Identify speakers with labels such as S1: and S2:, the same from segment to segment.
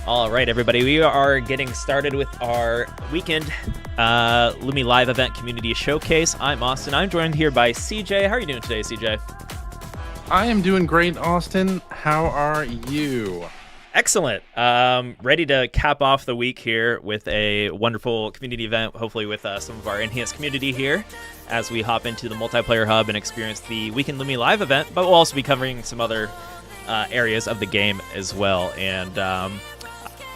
S1: All right, everybody, we are getting started with our weekend Lumi Live event community showcase. I'm Austin. I'm joined here by CJ. How are you doing today, CJ?
S2: I am doing great, Austin. How are you?
S1: Excellent. Ready to cap off the week here with a wonderful community event, hopefully with some of our enhanced community here as we hop into the multiplayer hub and experience the Weekend Lumi Live event, but we'll also be covering some other areas of the game as well. And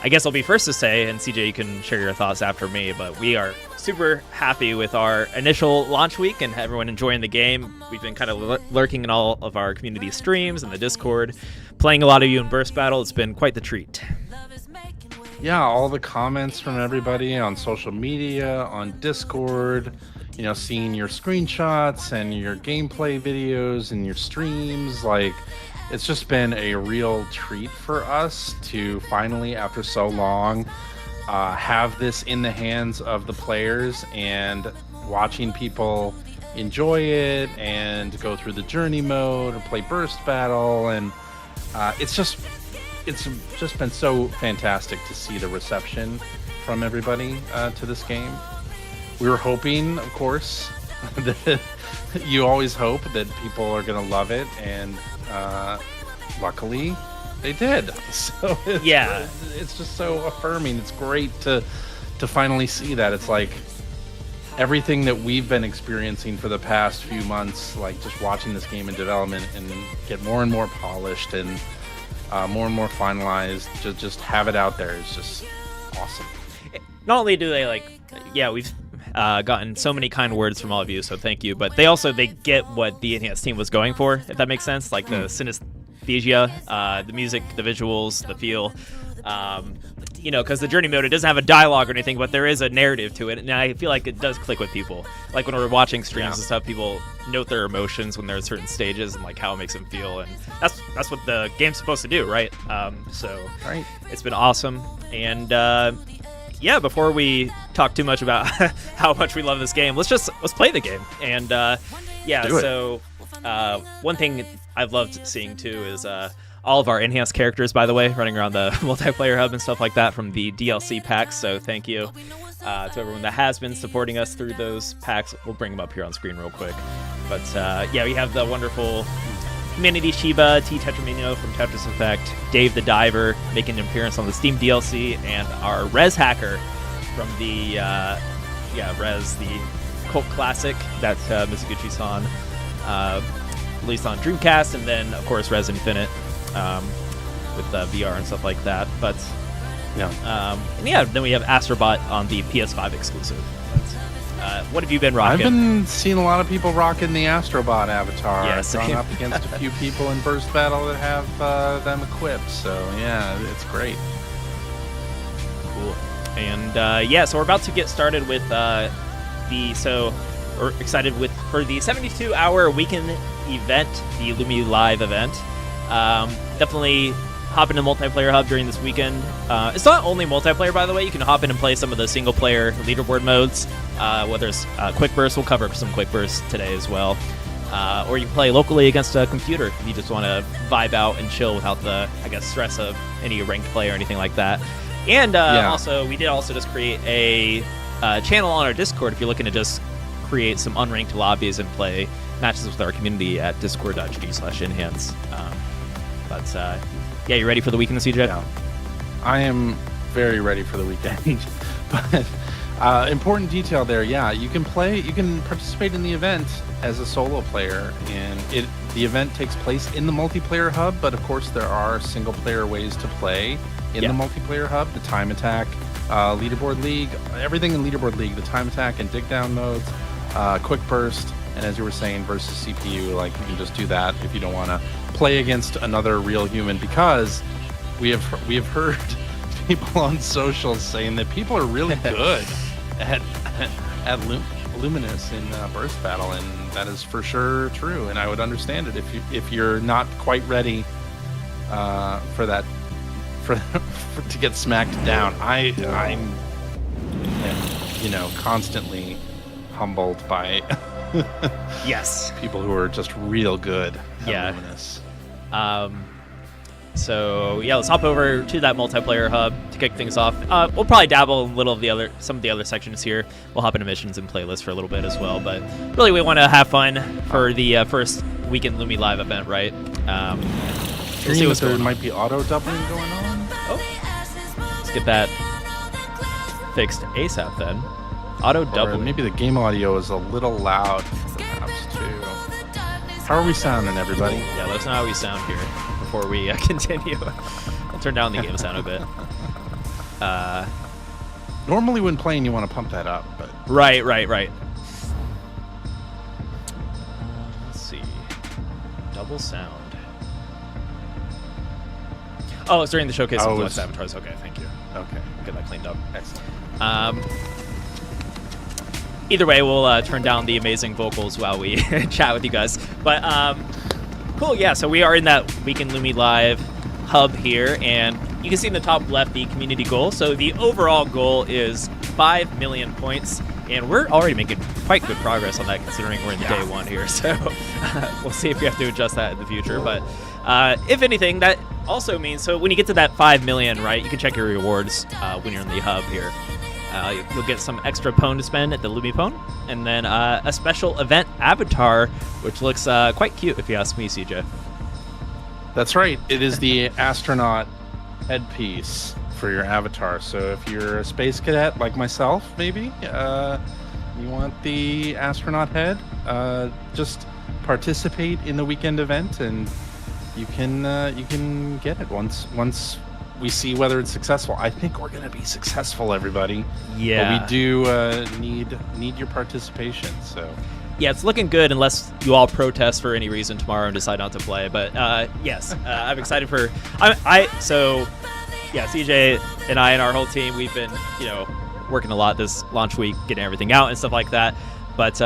S1: I guess I'll be first to say, and CJ, you can share your thoughts after me, but we are super happy with our initial launch week and everyone enjoying the game. We've been kind of lurking in all of our community streams and the Discord, playing a lot of you in Burst Battle. It's been quite the treat.
S2: Yeah, all the comments from everybody on social media, on Discord, seeing your screenshots and your gameplay videos and your streams, it's just been a real treat for us to finally, after so long, have this in the hands of the players and watching people enjoy it and go through the journey mode or play Burst Battle. And it's just been so fantastic to see the reception from everybody to this game. We were hoping, of course, that you always hope that people are going to love it, and luckily they did. So it's just so affirming. It's great to finally see that. It's like everything that we've been experiencing for the past few months, like just watching this game in development and get more and more polished and more and more finalized, to just have it out there is just awesome.
S1: Not only do they we've gotten so many kind words from all of you, so thank you, but they get what the enhanced team was going for, if that makes sense, like the synesthesia, the music, the visuals, the feel, because the journey mode, it doesn't have a dialogue or anything, but there is a narrative to it, and I feel like it does click with people. Like when we're watching streams and stuff, people note their emotions when they're at certain stages and like how it makes them feel, and that's what the game's supposed to do, right?
S2: Right.
S1: It's been awesome. And before we talk too much about how much we love this game, let's play the game. And one thing I've loved seeing too is all of our enhanced characters, by the way, running around the multiplayer hub and stuff like that from the DLC packs. So thank you to everyone that has been supporting us through those packs. We'll bring them up here on screen real quick. But we have the wonderful Humanity Shiba, T. Tetramino from Tetris Effect, Dave the Diver making an appearance on the Steam DLC, and our Rez Hacker from the Rez, the cult classic that Mizuguchi-san released on Dreamcast, and then of course Rez Infinite with VR and stuff like that. But then we have Astrobot on the PS5 exclusive. What have you been rocking?
S2: I've been seeing a lot of people rocking the Astrobot avatar.
S1: Yes,
S2: I've gone up against a few people in Burst Battle that have them equipped. So yeah, it's great.
S1: Cool. And so we're about to get started with we're excited for the 72-hour weekend event, the Lumi Live event. Definitely hop into multiplayer hub during this weekend. It's not only multiplayer, by the way. You can hop in and play some of the single player leaderboard modes, whether it's quick burst. We'll cover some quick bursts today as well, or you can play locally against a computer if you just want to vibe out and chill without the stress of any ranked play or anything like that. And also we did just create a channel on our Discord if you're looking to just create some unranked lobbies and play matches with our community at discord.gg/enhance. You ready for the weekend, CJ?
S2: Yeah. I am very ready for the weekend. But important detail there, you can participate in the event as a solo player, and the event takes place in the multiplayer hub, but of course there are single player ways to play in the multiplayer hub, the time attack, leaderboard league, everything in leaderboard league, the time attack and dig down modes, quick burst, and as you were saying, versus CPU, you can just do that if you don't want to play against another real human, because we have heard people on socials saying that people are really good at Luminous in Burst Battle, and that is for sure true. And I would understand it if you're not quite ready for that to get smacked down. I'm constantly humbled by
S1: yes,
S2: people who are just real good at Luminous.
S1: So yeah, let's hop over to that multiplayer hub to kick things off. We'll probably dabble in some of the other sections here. We'll hop into missions and playlists for a little bit as well. But really, we want to have fun for the first Weekend Lumi Live event, right? We'll see what's
S2: there
S1: going on.
S2: might be auto doubling going on.
S1: Oh, let's get that fixed ASAP then. Auto double.
S2: Maybe the game audio is a little loud, perhaps too. How are we sounding, everybody?
S1: Yeah, let us know how we sound here before we continue. I'll turn down the game sound a bit.
S2: Normally, when playing, you want to pump that up, but
S1: Right. Let's see. Double sound. Oh, it's during the showcase of Deluxe Avatars. Okay, thank you.
S2: Okay,
S1: Get that cleaned up.
S2: excellent.
S1: Either way, we'll turn down the amazing vocals while we chat with you guys. But cool, yeah. So we are in that Weekend Lumi Live hub here, and you can see in the top left the community goal. So the overall goal is 5 million points, and we're already making quite good progress on that, considering we're in day one here. So we'll see if we have to adjust that in the future. But if anything, that also means, so when you get to that 5 million, right, you can check your rewards when you're in the hub here. You'll get some extra pwn to spend at the Lumi pwn, and then a special event avatar, which looks quite cute, if you ask me, CJ.
S2: That's right. It is the astronaut headpiece for your avatar. So if you're a space cadet like myself, maybe you want the astronaut head, just participate in the weekend event, and you can get it once we see whether it's successful. I think we're going to be successful, everybody.
S1: Yeah.
S2: But we do need your participation. So.
S1: Yeah, it's looking good unless you all protest for any reason tomorrow and decide not to play. But yes, I'm excited for. So yeah, CJ and I and our whole team, we've been working a lot this launch week, getting everything out and stuff like that. But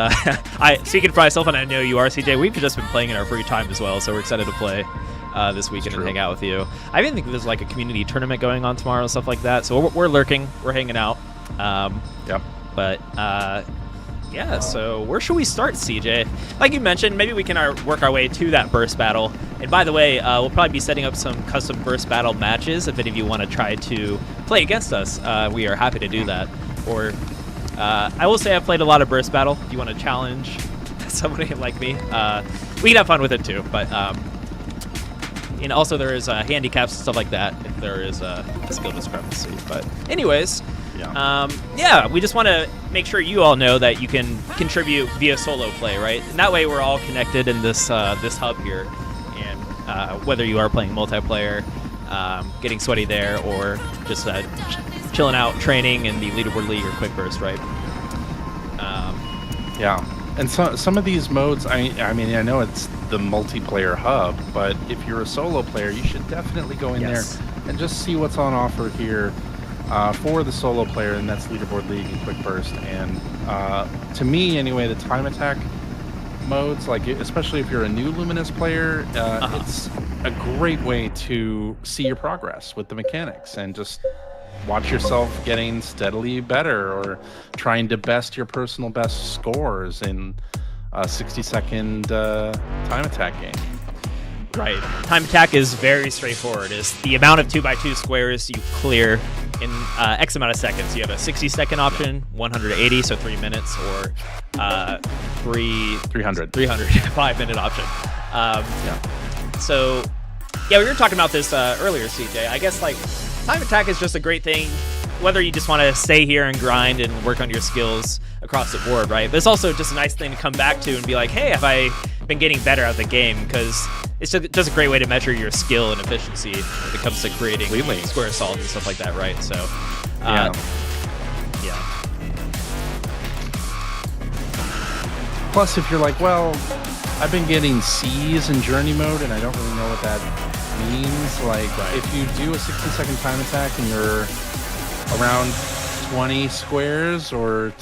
S1: speaking for myself, and I know you are, CJ, we've just been playing in our free time as well. So we're excited to play this weekend and hang out with you. I even think there's like a community tournament going on tomorrow and stuff like that. So we're lurking, we're hanging out.
S2: Yep.
S1: But yeah, so where should we start, CJ? Like you mentioned, maybe we can work our way to that burst battle. And by the way, we'll probably be setting up some custom burst battle matches. If any of you want to try to play against us, we are happy to do that. Or I will say I've played a lot of burst battle. If you want to challenge somebody like me, we can have fun with it too. But and also there is handicaps and stuff like that if there is a skill discrepancy. But anyways. Yeah, we just want to make sure you all know that you can contribute via solo play, right? And that way we're all connected in this this hub here. And whether you are playing multiplayer, getting sweaty there, or just chilling out, training in the Leaderboard League or Quick Burst, right?
S2: Yeah, and some of these modes, I mean, I know it's the multiplayer hub, but if you're a solo player, you should definitely go in there and just see what's on offer here. For the solo player, and that's Leaderboard League and Quick Burst. And to me, anyway, the time attack modes, like especially if you're a new Luminous player, it's a great way to see your progress with the mechanics and just watch yourself getting steadily better or trying to best your personal best scores in a 60-second time attack game.
S1: Right. Time attack is very straightforward. It's the amount of 2x2 squares you clear in X amount of seconds. You have a 60-second option, 180, so 3 minutes, or
S2: 300
S1: 5-minute option. So yeah, we were talking about this earlier, CJ. I guess like time attack is just a great thing, whether you just want to stay here and grind and work on your skills across the board, right? But it's also just a nice thing to come back to and be like, hey, have I been getting better at the game? Because it's just a great way to measure your skill and efficiency when it comes to creating square assault and stuff like that, right? So, yeah.
S2: Plus, if you're like, well, I've been getting C's in journey mode and I don't really know what that means. Like, if you do a 60-second time attack and you're around 20 squares or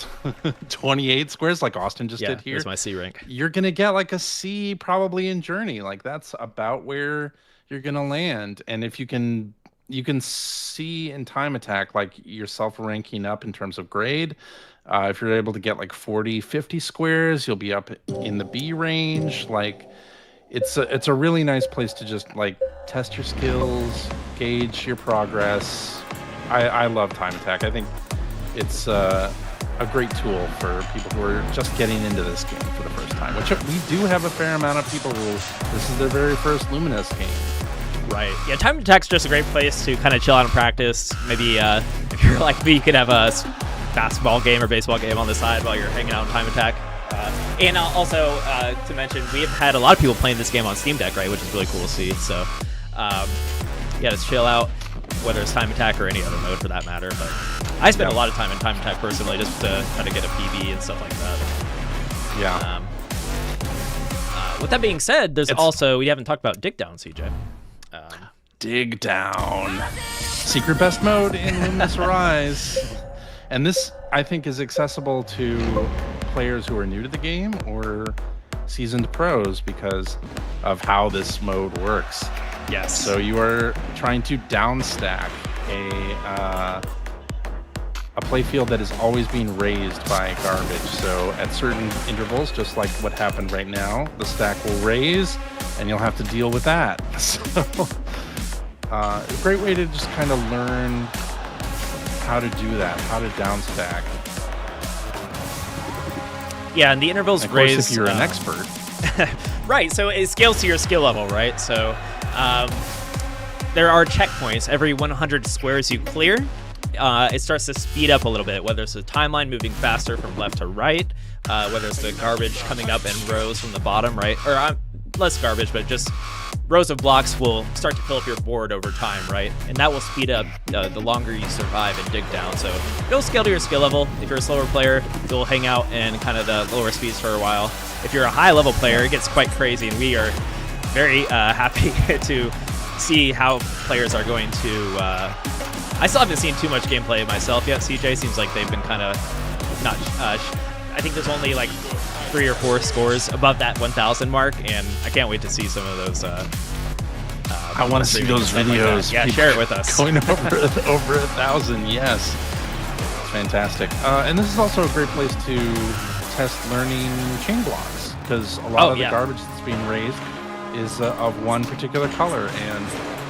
S2: 28 squares like Austin just did here.
S1: Here's my C rank.
S2: You're going to get like a C probably in Journey. Like that's about where you're going to land. And if you can see in time attack like yourself ranking up in terms of grade. If you're able to get like 40, 50 squares, you'll be up in the B range. Like it's a really nice place to just like test your skills, gauge your progress. I love Time Attack. I think it's a great tool for people who are just getting into this game for the first time, which we do have a fair amount of people who this is their very first Lumines game.
S1: Right. Yeah, Time Attack's just a great place to kind of chill out and practice. Maybe if you're like me, you could have a basketball game or baseball game on the side while you're hanging out in Time Attack. And also to mention, we've had a lot of people playing this game on Steam Deck, right, which is really cool to see. So yeah, just chill out, whether it's Time Attack or any other mode for that matter. But I spend a lot of time in Time Attack personally, just to try to get a PB and stuff like that.
S2: Yeah.
S1: With that being said, there's also, we haven't talked about Dig Down, CJ.
S2: Dig Down. Secret best mode in Lumines Arise. And this, I think, is accessible to players who are new to the game or seasoned pros because of how this mode works.
S1: Yes.
S2: So you are trying to downstack a playfield that is always being raised by garbage. So at certain intervals, just like what happened right now, the stack will raise and you'll have to deal with that. So a great way to just kind of learn how to do that, how to downstack.
S1: Yeah, and the intervals
S2: of course,
S1: raise.
S2: If you're an expert.
S1: Right, so it scales to your skill level, right? So there are checkpoints. Every 100 squares you clear, it starts to speed up a little bit, whether it's the timeline moving faster from left to right, whether it's the garbage coming up in rows from the bottom, right? Or less garbage, but just rows of blocks will start to fill up your board over time, right? And that will speed up the longer you survive and dig down. So it'll scale to your skill level. If you're a slower player, you'll hang out in kind of the lower speeds for a while. If you're a high level player, it gets quite crazy, and we are very happy to see how players are going to... I still haven't seen too much gameplay myself yet, CJ. Seems like they've been kind of not... I think there's only like 3 or 4 scores above that 1,000 mark, and I can't wait to see some of those.
S2: I want to see those videos.
S1: Like yeah, share it with us.
S2: Going over 1,000, yes. It's fantastic. And this is also a great place to test learning chain blocks, because a lot of the garbage that's being raised is of one particular color, and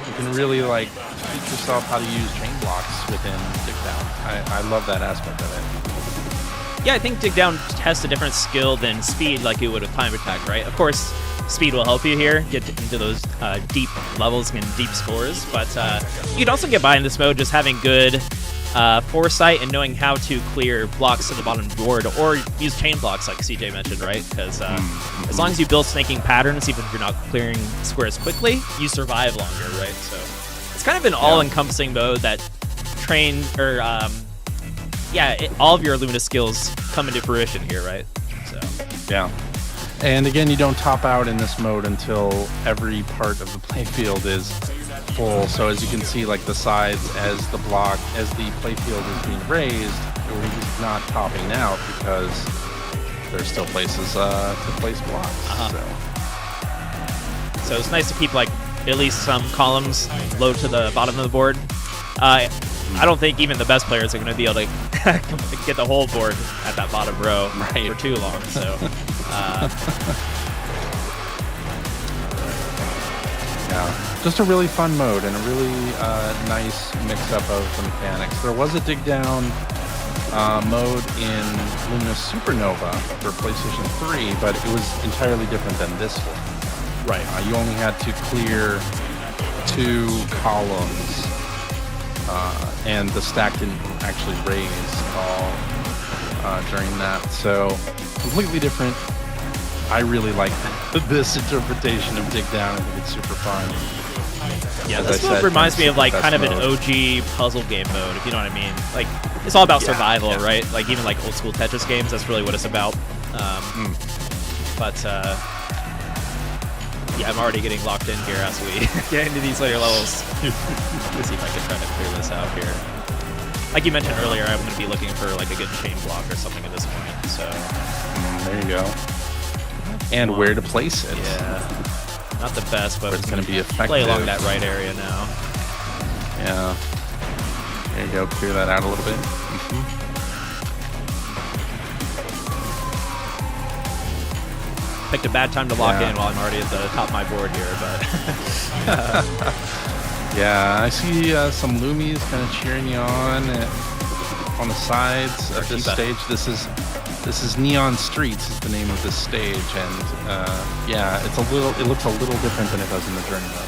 S2: you can really like teach yourself how to use chain blocks within Dig Down. I love that aspect of it.
S1: Yeah, I think Dig Down tests a different skill than speed like you would with Time Attack, right? Of course, speed will help you here, get into those deep levels and deep scores, but you can also get by in this mode just having good foresight and knowing how to clear blocks to the bottom of the board, or use chain blocks like CJ mentioned, right? Because as long as you build snaking patterns, even if you're not clearing squares quickly, you survive longer, right? So it's kind of an all-encompassing mode that all of your Lumina skills come into fruition here, right? So
S2: yeah. And again, you don't top out in this mode until every part of the playfield is full. So as you can see, like the sides as the playfield is being raised, it's not topping out because there's still places to place blocks.
S1: So it's nice to keep like at least some columns low to the bottom of the board. I don't think even the best players are going to be able to get the whole board at that bottom row for too long. So,
S2: yeah, just a really fun mode and a really nice mix-up of the mechanics. There was a Dig Down mode in Lumina Supernova for PlayStation 3, but it was entirely different than this one.
S1: Right.
S2: You only had to clear 2 columns. And the stack didn't actually raise all during that. So, completely different. I really like this interpretation of Dig Down. I think it's super fun.
S1: Yeah, this mode reminds me of like kind of an OG puzzle game mode, if you know what I mean. Like, it's all about survival, right? Like, even like old school Tetris games, that's really what it's about. But, yeah, I'm already getting locked in here as we get into these later levels. Let's see if I can try to clear this out here. Like you mentioned earlier, I'm going to be looking for like a good chain block or something at this point. So
S2: there you go. And where to place it.
S1: Yeah, not the best, but
S2: it's going to be effective.
S1: Play along that right area now.
S2: Yeah. There you go. Clear that out a little bit.
S1: Picked a bad time to lock in while I'm already at the top of my board here, but
S2: yeah, I see some Lumis kind of cheering you on the sides of this stage. This is Neon Streets is the name of this stage, and yeah, it looks a little different than it does in the journey mode.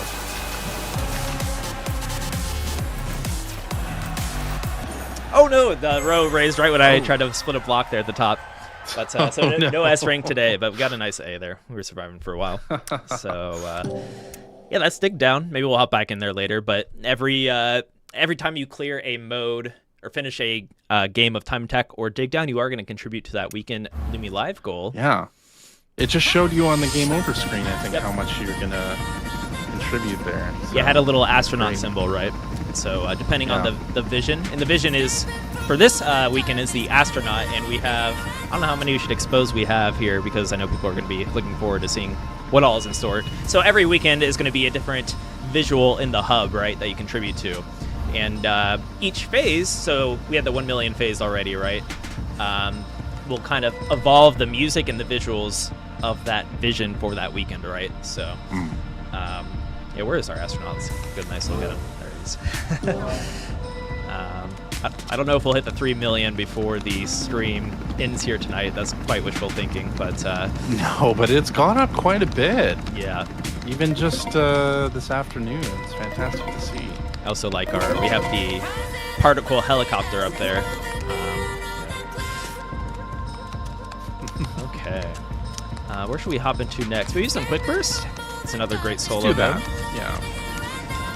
S1: Oh no, the row raised right when I tried to split a block there at the top. But so no S rank today, but we got a nice A there. We were surviving for a while. So yeah, let's dig down. Maybe we'll hop back in there later. But every time you clear a mode or finish a game of Time Attack or Dig Down, you are going to contribute to that weekend Lumi Live goal.
S2: Yeah, it just showed you on the game over screen, I think, how much you're going to contribute there. So,
S1: yeah, had a little astronaut symbol, right? So depending on the vision, and the vision is for this weekend is the astronaut, and we have, I don't know how many we should expose we have here, because I know people are going to be looking forward to seeing what all is in store. So every weekend is going to be a different visual in the hub, right, that you contribute to. And each phase, so we had the 1 million phase already, right? Will kind of evolve the music and the visuals of that vision for that weekend, right? So, yeah, where is our astronaut? Let's get a nice look at him. There he is. I don't know if we'll hit the 3 million before the stream ends here tonight. That's quite wishful thinking, but
S2: no, but it's gone up quite a bit.
S1: Yeah,
S2: even just this afternoon. It's fantastic to see.
S1: I also like we have the particle helicopter up there. Okay, where should we hop into next? We use some quick burst. It's another great solo.
S2: Let's do that. Yeah.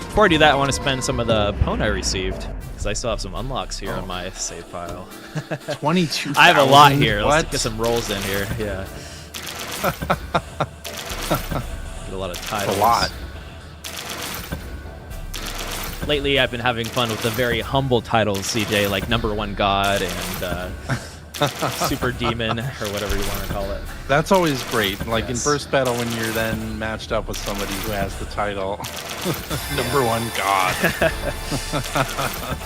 S1: Before I do that, I want to spend some of the pwn I received, because I still have some unlocks here on my save file.
S2: 22,000.
S1: I have a lot here.
S2: What?
S1: Let's get some rolls in here. Yeah. Get a lot of titles.
S2: A lot.
S1: Lately, I've been having fun with the very humble titles, CJ, like Number One God and Super Demon, or whatever you want to call it.
S2: That's always great. Like in Burst Battle, when you're then matched up with somebody who has the title Number One God.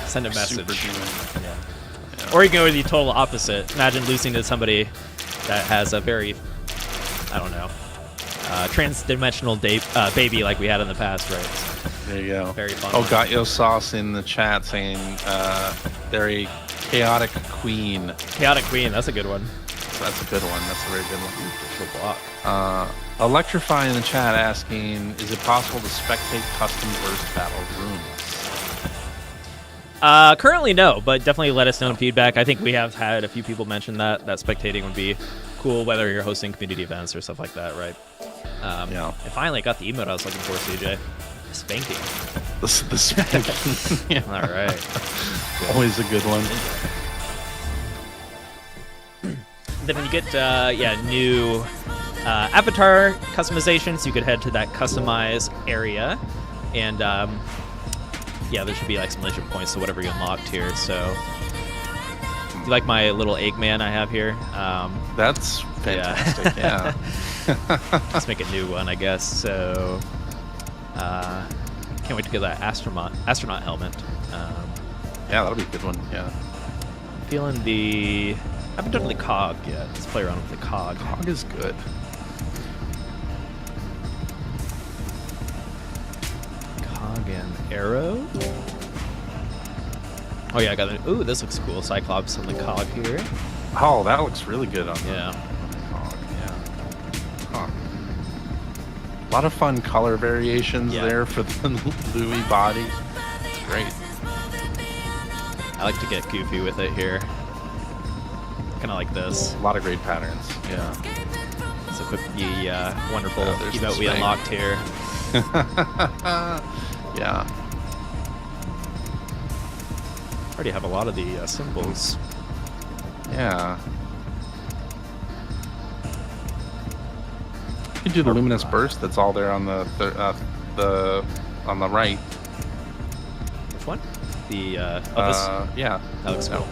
S1: Send a message.
S2: Super Demon.
S1: Yeah. Or you can go with the total opposite. Imagine losing to somebody that has a very, I don't know, trans-dimensional baby like we had in the past, right?
S2: There you go.
S1: Very fun.
S2: Oh, got yo sauce in the chat saying they're a chaotic queen.
S1: Chaotic Queen, that's a good one.
S2: So that's a good one. That's a very good one.
S1: Good block.
S2: Electrify in the chat asking, is it possible to spectate custom burst battle rooms?
S1: Currently no, but definitely let us know in feedback. I think we have had a few people mention that spectating would be cool, whether you're hosting community events or stuff like that, right?
S2: Yeah.
S1: And finally got the emote I was looking for, CJ. Spanking.
S2: The spanking. Yeah.
S1: All right.
S2: Always a good one.
S1: Then when you get new avatar customizations, you could head to that customize area, and yeah, there should be like some leadership points to whatever you unlocked here. So, do you like my little Eggman I have here?
S2: That's fantastic. Yeah.
S1: Let's make a new one, I guess. So, can't wait to get that astronaut helmet.
S2: Yeah, that'll be a good one. Yeah.
S1: Feeling I haven't done the cog yet. Let's play around with the cog.
S2: Cog is good.
S1: Cog and arrow. Oh yeah, I got it. Ooh, this looks cool. Cyclops on the cog here.
S2: Oh, that looks really good on the
S1: Yeah.
S2: cog. Yeah. Huh. A lot of fun color variations there for the Louis body. It's great.
S1: I like to get goofy with it here. Kind of like this.
S2: A lot of great patterns. Yeah.
S1: Let's equip the wonderful
S2: there's
S1: emote
S2: the
S1: we
S2: Spang.
S1: unlocked here.
S2: Yeah.
S1: Already have a lot of the symbols.
S2: Yeah. You can do the luminous burst. That's all there on the on the right.
S1: Which one? The
S2: yeah.
S1: That looks cool.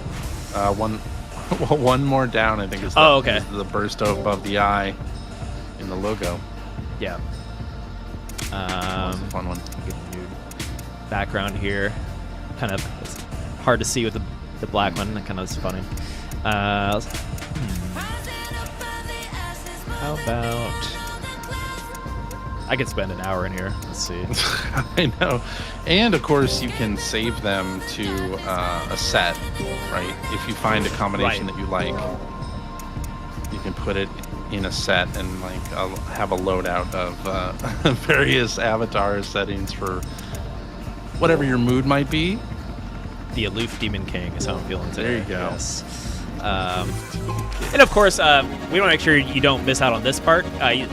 S2: One more down, I think, is
S1: okay.
S2: is the burst above the eye in the logo.
S1: Yeah.
S2: That's a fun one.
S1: Get a new background here. Kind of it's hard to see with the black one. That kind of is funny. How about... I could spend an hour in here. Let's see.
S2: I know. And of course, you can save them to a set, right? If you find a combination that you like, you can put it in a set and like have a loadout of various avatar settings for whatever your mood might be.
S1: The aloof demon king is how I'm feeling today.
S2: There you go.
S1: Yes. And of course, we want to make sure you don't miss out on this part.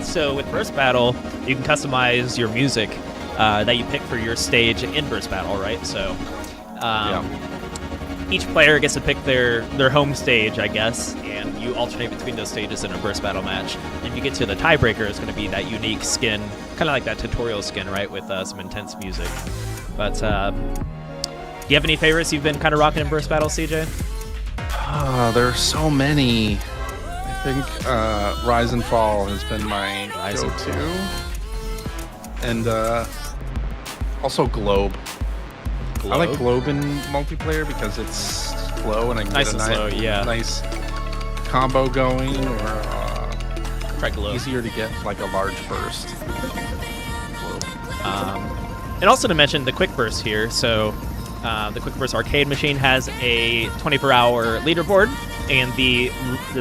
S1: So with Burst Battle, you can customize your music that you pick for your stage in Burst Battle, right? So each player gets to pick their home stage, I guess, and you alternate between those stages in a Burst Battle match. And if you get to the tiebreaker, it's going to be that unique skin, kind of like that tutorial skin, right, with some intense music. But do you have any favorites you've been kind of rocking in Burst Battle, CJ?
S2: There are so many. I think Rise and Fall has been my go-to. And also Globe. I like Globe in multiplayer because it's slow and I can get a nice combo going, or easier to get like a large burst.
S1: And also to mention the Quick Burst here. So the Quick Burst arcade machine has a 24-hour leaderboard, and the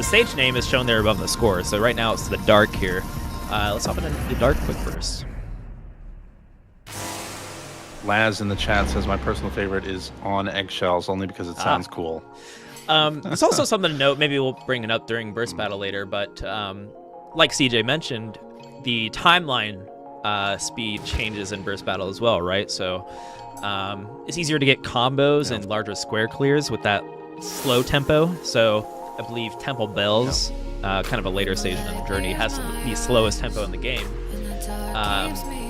S1: stage name is shown there above the score. So right now it's the Dark here. Let's hop into the Dark Quick Burst.
S2: Laz in the chat says my personal favorite is On Eggshells, only because it sounds cool.
S1: There's also something to note. Maybe we'll bring it up during Burst Battle later, but like CJ mentioned, the timeline speed changes in Burst Battle as well, right? So it's easier to get combos and larger square clears with that slow tempo. So I believe Temple Bells, kind of a later stage in the journey, has the slowest tempo in the game.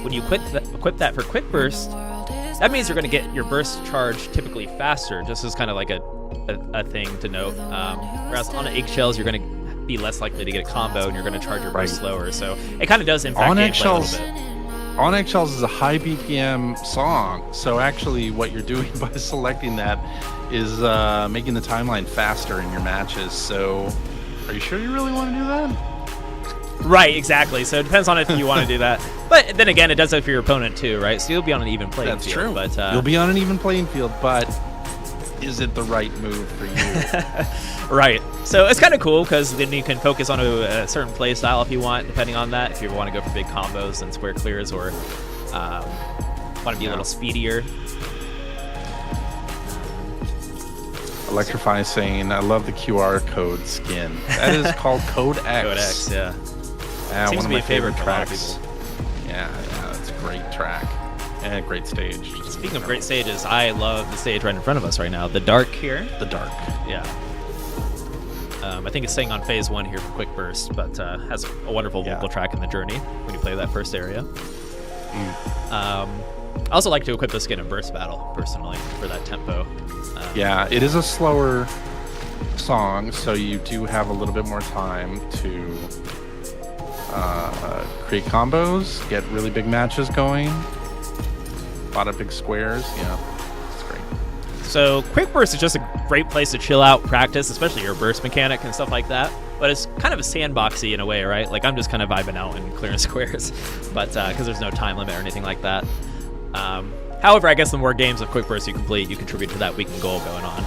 S1: When you equip that for Quick Burst, that means you're going to get your burst charge typically faster, just as kind of like a thing to note. Whereas on Eggshells, you're going to be less likely to get a combo, and you're going to charge your burst slower. So it kind of does impact gameplay a little bit.
S2: On Eggshells is a high BPM song, so actually what you're doing by selecting that is making the timeline faster in your matches. So are you sure you really want to do that?
S1: Right, exactly. So it depends on if you want to do that. But then again, it does it for your opponent too, right? So you'll be on an even playing field.
S2: That's true.
S1: But,
S2: you'll be on an even playing field, but is it the right move for you?
S1: Right. So it's kind of cool because then you can focus on a certain play style if you want, depending on that. If you want to go for big combos and square clears, or want to be a little speedier.
S2: Electrify saying, I love the QR code skin. That is called Code X.
S1: Code X, yeah.
S2: Seems
S1: one
S2: to
S1: of
S2: be
S1: my
S2: a favorite
S1: favorite
S2: tracks. Yeah, it's a great track. And a great stage.
S1: Speaking of great stages, I love the stage right in front of us right now. The Dark here.
S2: The Dark.
S1: Yeah. I think it's staying on phase 1 here for Quick Burst, but has a wonderful vocal track in the journey when you play that first area. I also like to equip the skin in Burst Battle, personally, for that tempo.
S2: Yeah, it is a slower song, so you do have a little bit more time to create combos, get really big matches going. A lot of big squares, it's great.
S1: So Quick Burst is just a great place to chill out, practice, especially your burst mechanic and stuff like that. But it's kind of a sandboxy in a way, right? Like I'm just kind of vibing out and clearing squares, but because there's no time limit or anything like that. However, I guess the more games of Quick Burst you complete, you contribute to that weekend goal going on.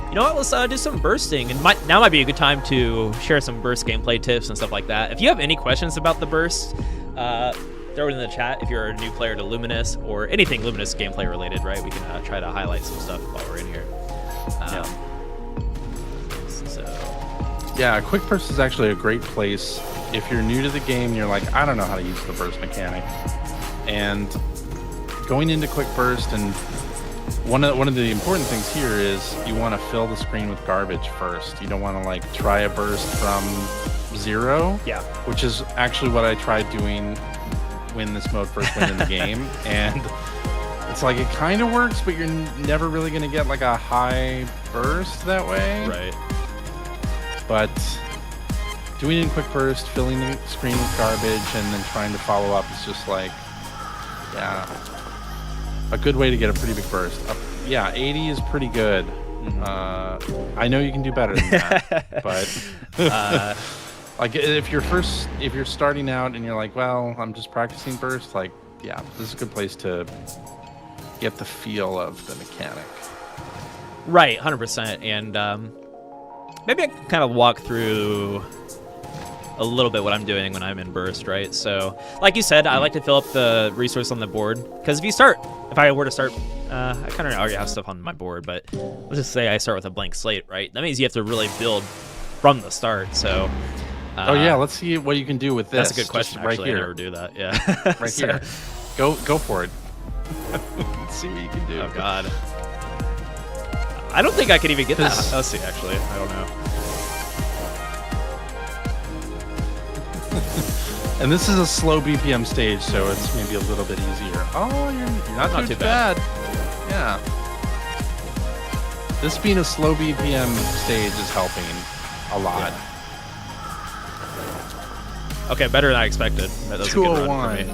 S1: You know what? Let's do some bursting. And now might be a good time to share some burst gameplay tips and stuff like that. If you have any questions about the burst, throw it in the chat. If you're a new player to Luminous or anything Luminous gameplay related, right? We can try to highlight some stuff while we're in here.
S2: Yeah, Quick Burst is actually a great place if you're new to the game and you're like, I don't know how to use the burst mechanic. And going into Quick Burst, and one of the important things here is you want to fill the screen with garbage first. You don't want to like try a burst from zero, which is actually what I tried doing when this mode first went in the game. And it's like it kind of works, but you're never really going to get like a high burst that way.
S1: Right.
S2: But doing it in Quick Burst, filling the screen with garbage, and then trying to follow up is just like, a good way to get a pretty big burst. 80 is pretty good. I know you can do better than that, but like if you're starting out and you're like, well, I'm just practicing burst, like, yeah, this is a good place to get the feel of the mechanic.
S1: Right, 100%. And maybe I can kind of walk through a little bit what I'm doing when I'm in burst, right? So, like you said, I like to fill up the resource on the board, because if I were to start, I kind of already have stuff on my board, but let's just say I start with a blank slate, right? That means you have to really build from the start. So,
S2: oh yeah, let's see what you can do with this.
S1: That's a good question.
S2: Right
S1: Actually,
S2: here.
S1: I never do that. Yeah,
S2: right here. Go for it. Let's see what you can do.
S1: Oh God, I don't think I could even get that. Let's see. Actually, I don't know.
S2: And this is a slow BPM stage, so it's maybe a little bit easier. Oh, you're not too bad. Yeah. This being a slow BPM stage is helping a lot.
S1: Yeah. Okay, better than I expected. That was a good run for me.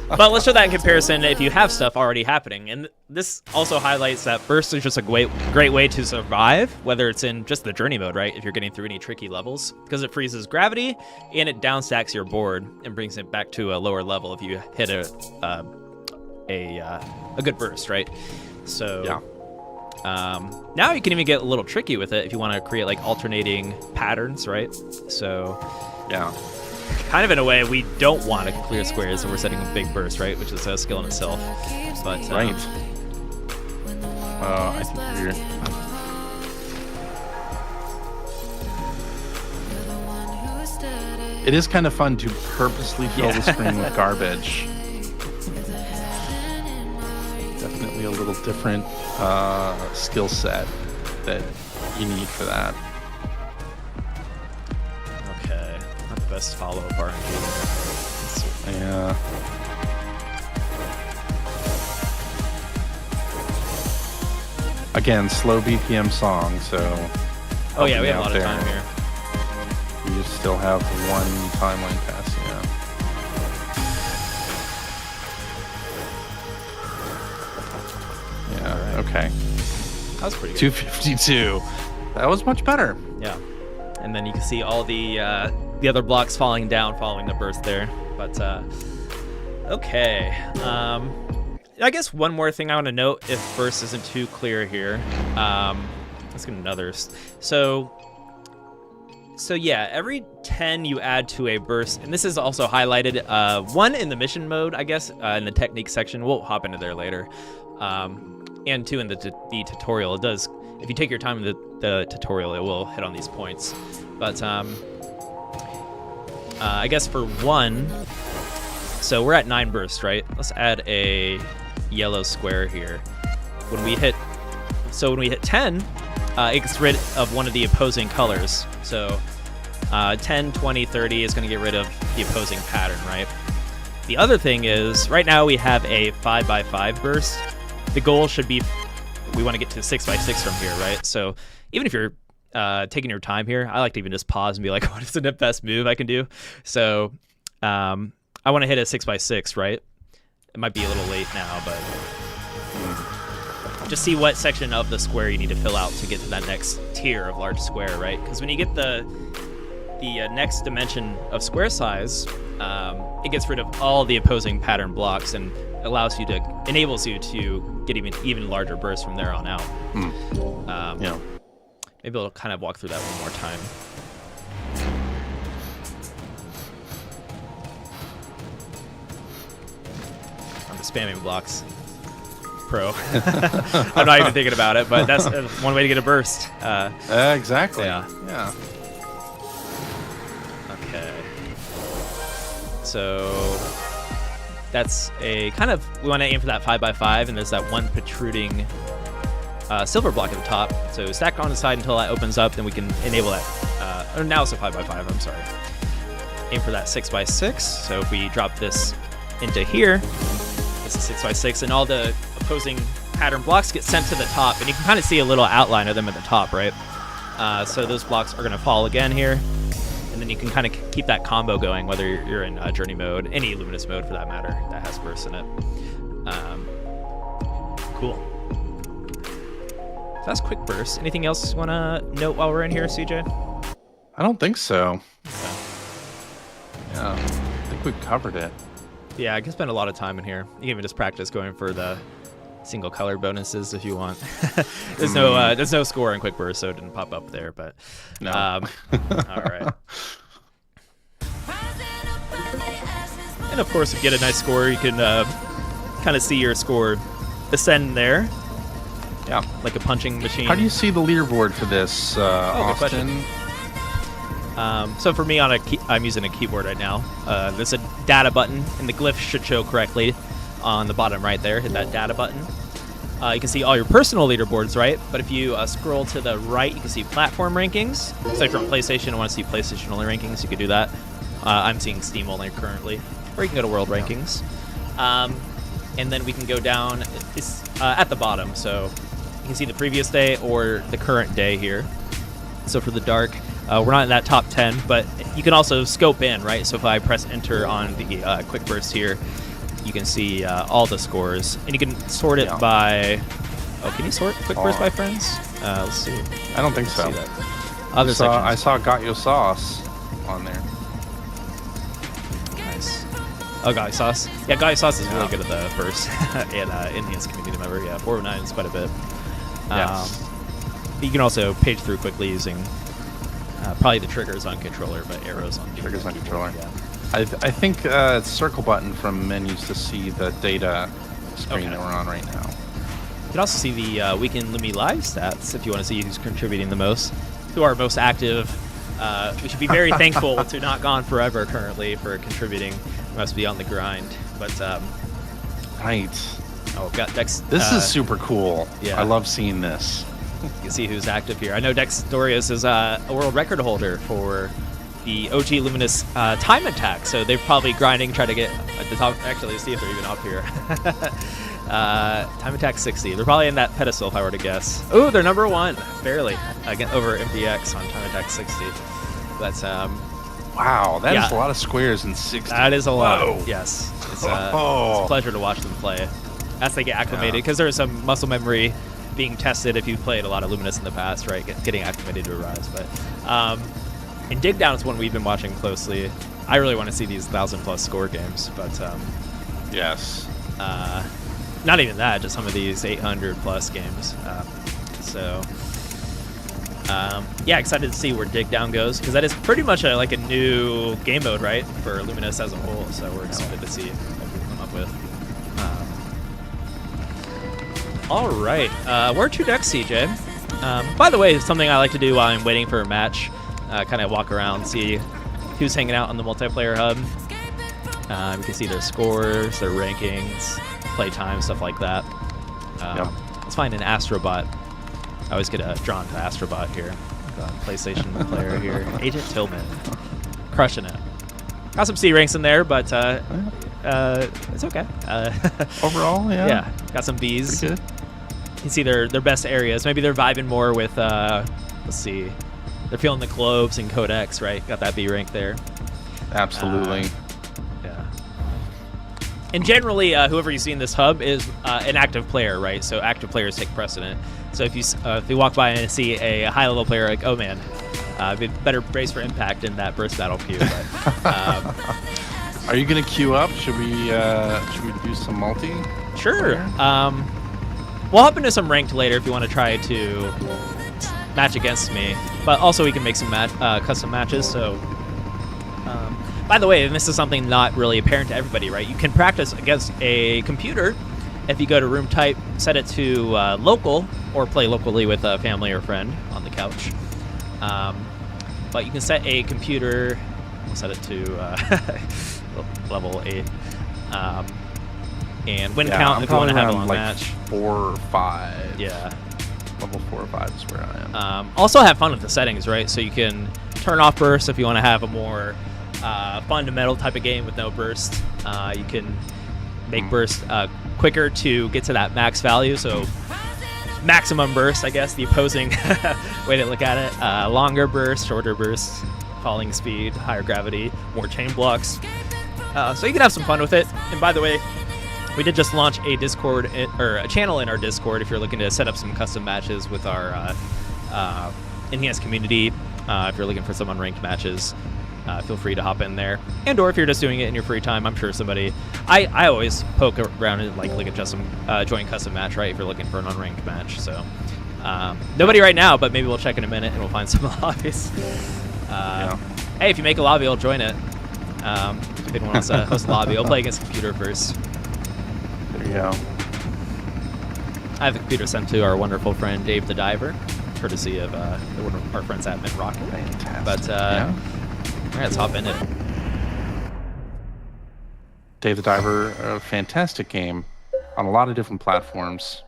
S1: But let's show that in comparison if you have stuff already happening. And this also highlights that burst is just a great way to survive, whether it's in just the journey mode, right? If you're getting through any tricky levels, because it freezes gravity and it downstacks your board and brings it back to a lower level if you hit a good burst, right? So yeah. Now you can even get a little tricky with it if you want to create like alternating patterns, right? So
S2: yeah. Kind
S1: of in a way, we don't want to clear squares, so we're setting a big burst, right? Which is a skill in itself. But
S2: right. I think we're. It is kind of fun to purposely fill the screen with garbage. Definitely a little different skill set that you need for that.
S1: Best follow-up RNG.
S2: Yeah. Again, slow BPM song, so.
S1: Oh yeah, we have a lot of time here.
S2: You still have one timeline pass, yeah. Yeah. Right. Okay.
S1: That was pretty good.
S2: 252. That was much better.
S1: Yeah. And then you can see all the other blocks falling down following the burst there. But okay. I guess one more thing I want to note, if burst isn't too clear here. Let's get another. So yeah, every 10 you add to a burst, and this is also highlighted, 1 in the mission mode, I guess, in the technique section. We'll hop into there later. And 2 in the tutorial. It does. If you take your time in the tutorial, it will hit on these points. But I guess for 1, so we're at 9 bursts, right? Let's add a yellow square here. When we hit 10, it gets rid of one of the opposing colors. So 10, 20, 30 is going to get rid of the opposing pattern, right? The other thing is, right now we have a 5x5 burst. The goal should be, we want to get to 6x6 from here, right? So even if you're taking your time here, I like to even just pause and be like, what is the best move I can do? So I want to hit a 6x6, right? It might be a little late now, but just see what section of the square you need to fill out to get to that next tier of large square, right? Because when you get the next dimension of square size, it gets rid of all the opposing pattern blocks and enables you to get even larger bursts from there on out.
S2: Yeah.
S1: Maybe I'll kind of walk through that one more time. I'm just spamming blocks. Pro. I'm not even thinking about it, but that's one way to get a burst.
S2: Exactly.
S1: Yeah. Okay. So that's a kind of, we want to aim for that 5x5, and there's that one protruding silver block at the top. So stack on the side until that opens up, then we can enable that. Or now it's a 5x5, I'm sorry. Aim for that 6x6. So if we drop this into here, it's a 6x6, and all the opposing pattern blocks get sent to the top, and you can kind of see a little outline of them at the top, right? So those blocks are going to fall again here, and then you can kind of keep that combo going, whether you're in journey mode, any luminous mode for that matter, that has bursts in it. Cool. that's quick burst. Anything else you want to note while we're in here, CJ?
S2: I don't think so.
S1: Okay.
S2: Yeah, I think we've covered it.
S1: Yeah, I can spend a lot of time in here. You can even just practice going for the single color bonuses if you want. There's no score in quick burst, so it didn't pop up there. But
S2: No.
S1: All right. And of course, if you get a nice score, you can kind of see your score ascend there.
S2: Yeah,
S1: like a punching machine.
S2: How do you see the leaderboard for this, Austin?
S1: So for me, I'm using a keyboard right now. There's a data button, and the glyph should show correctly on the bottom right there. Hit that data button. You can see all your personal leaderboards, right? But if you scroll to the right, you can see platform rankings. So if you're on PlayStation and want to see PlayStation only rankings, you could do that. I'm seeing Steam only currently, or you can go to World Rankings. And then we can go down. It's at the bottom, so you can see the previous day or the current day here. So for the dark, we're not in that top 10, but you can also scope in, right? So if I press enter on the quick burst here, you can see all the scores, and you can sort it by. Oh, can you sort quick burst by friends? Let's see.
S2: I don't think so.
S1: Other sections.
S2: I saw Got Yo Sauce on there.
S1: Nice. Oh, Got Yo Sauce. Yeah, Got Yo Sauce is really good at the burst and enhanced community member. Yeah, 409 is quite a bit.
S2: Yes.
S1: You can also page through quickly using probably the triggers on controller, but arrows on
S2: Triggers on controller.
S1: Yeah.
S2: I think it's circle button from menus to see the data screen that we're on right now.
S1: You can also see the weekend Lumii live stats if you want to see who's contributing the most, who are most active. We should be very thankful to Not Gone Forever currently for contributing. We must be on the grind. But
S2: Right.
S1: oh, we've got Dex.
S2: This is super cool.
S1: yeah.
S2: I love seeing this.
S1: You can see who's active here. I know Dex Dorius is a world record holder for the OG Luminous time attack, so they're probably grinding, trying to get at the top. Actually, let's see if they're even up here. Time attack 60. They're probably in that pedestal if I were to guess. Oh, they're number one, barely, again over MBX on time attack 60. That's
S2: Wow, that is a lot of squares in 60.
S1: That is a lot.
S2: Whoa.
S1: Yes, it's a pleasure to watch them play as they get acclimated, because there's some muscle memory being tested if you've played a lot of Luminous in the past, right? Getting acclimated to Arise, but. And Dig Down is one we've been watching closely. I really want to see these 1,000+ score games, but
S2: Yes.
S1: not even that, just some of these 800+ games. Yeah, excited to see where Dig Down goes, because that is pretty much like a new game mode, right, for Luminous as a whole. So we're excited to see what we come up with. All right, where to next, CJ? By the way, something I like to do while I'm waiting for a match. Kind of walk around, see who's hanging out on the multiplayer hub. You can see their scores, their rankings, play time, stuff like that. Let's find an Astrobot. I always get drawn to Astrobot here. PlayStation player here. Agent Tillman. Crushing it. Got some C ranks in there, but it's okay.
S2: Overall, yeah.
S1: Yeah, got some Bs.
S2: Pretty good.
S1: You can see their best areas. Maybe they're vibing more with, let's see. They're feeling the globes and codex, right? Got that B rank there.
S2: Absolutely.
S1: Yeah. And generally, whoever you see in this hub is an active player, right? So active players take precedent. So if you walk by and see a high-level player, like, oh man, better brace for impact in that burst battle queue. But,
S2: are you gonna queue up? Should we do some multi?
S1: Sure. We'll hop into some ranked later if you want to try to match against me, but also we can make some custom matches. So by the way, and this is something not really apparent to everybody, right? You can practice against a computer if you go to room type, set it to local, or play locally with a family or friend on the couch. But you can set a computer, we'll set it to level 8, and win count if you want to have a long match.
S2: 4 or 5.
S1: Yeah.
S2: Level 4 or 5 is where I am.
S1: Also have fun with the settings, right? So you can turn off burst if you want to have a more fundamental type of game with no burst. You can make burst quicker to get to that max value. So maximum burst, I guess, the opposing way to look at it. Longer burst, shorter burst, falling speed, higher gravity, more chain blocks. So you can have some fun with it. And by the way, We did just launch a Discord or a channel in our Discord if you're looking to set up some custom matches with our enhanced community. If you're looking for some unranked matches, feel free to hop in there. And or if you're just doing it in your free time, I'm sure somebody. I always poke around and like look at just some join custom match, right? If you're looking for an unranked match, so nobody right now, but maybe we'll check in a minute and we'll find some lobbies. Hey, if you make a lobby, I'll join it. If anyone wants to host a lobby, I'll play against computer first.
S2: There you go.
S1: I have the computer sent to our wonderful friend Dave the Diver, courtesy of one of our friends at Mint Rocket.
S2: Fantastic.
S1: But all right, let's hop in it.
S2: Dave the Diver, a fantastic game on a lot of different platforms.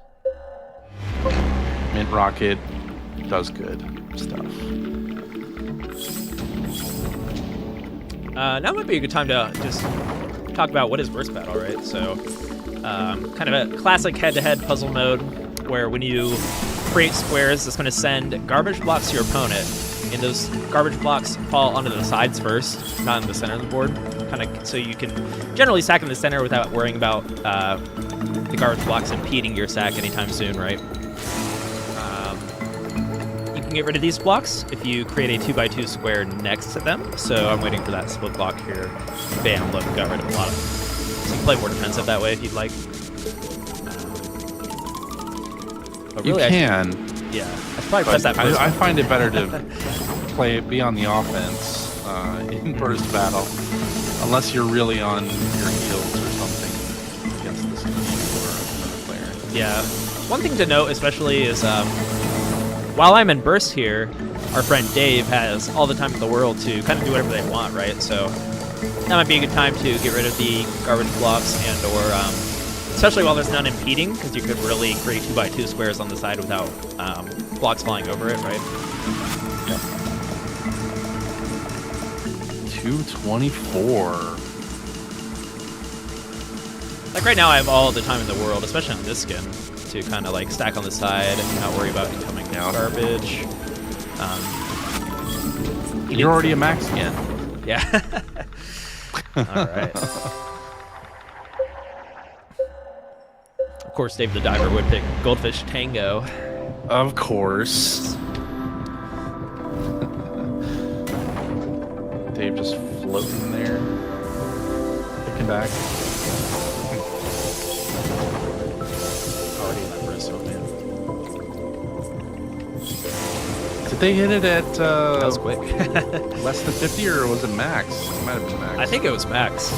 S2: Mint Rocket does good stuff.
S1: Now might be a good time to just talk about what is Burst Battle, right? So, kind of a classic head-to-head puzzle mode where when you create squares, it's going to send garbage blocks to your opponent, and those garbage blocks fall onto the sides first, not in the center of the board. Kind of so you can generally stack in the center without worrying about the garbage blocks impeding your stack anytime soon, right? You can get rid of these blocks if you create a 2x2 square next to them. So I'm waiting for that split block here. Bam, look, got rid of a lot of them. So you can play more defensive that way if you'd like. But really,
S2: you can.
S1: Yeah, I should probably press that first.
S2: I find it better to be on the offense in Burst Battle, unless you're really on your heels or something against this or another player.
S1: Yeah. One thing to note, especially, is while I'm in Burst here, our friend Dave has all the time in the world to kind of do whatever they want, right? So that might be a good time to get rid of the garbage blocks and or especially while there's none impeding, because you could really create 2x2 squares on the side without blocks flying over it, right?
S2: Yep. 224.
S1: Like right now, I have all the time in the world, especially on this skin, to kind of like stack on the side and not worry about incoming garbage.
S2: You're already a max skin.
S1: Yeah. All right. Of course, Dave the Diver would pick Goldfish Tango.
S2: Of course. Dave just floating there. Looking back.
S1: Already in that burst, oh man.
S2: Did they hit it at
S1: That was quick.
S2: less than 50 or was it max? It might have been max.
S1: I think it was max.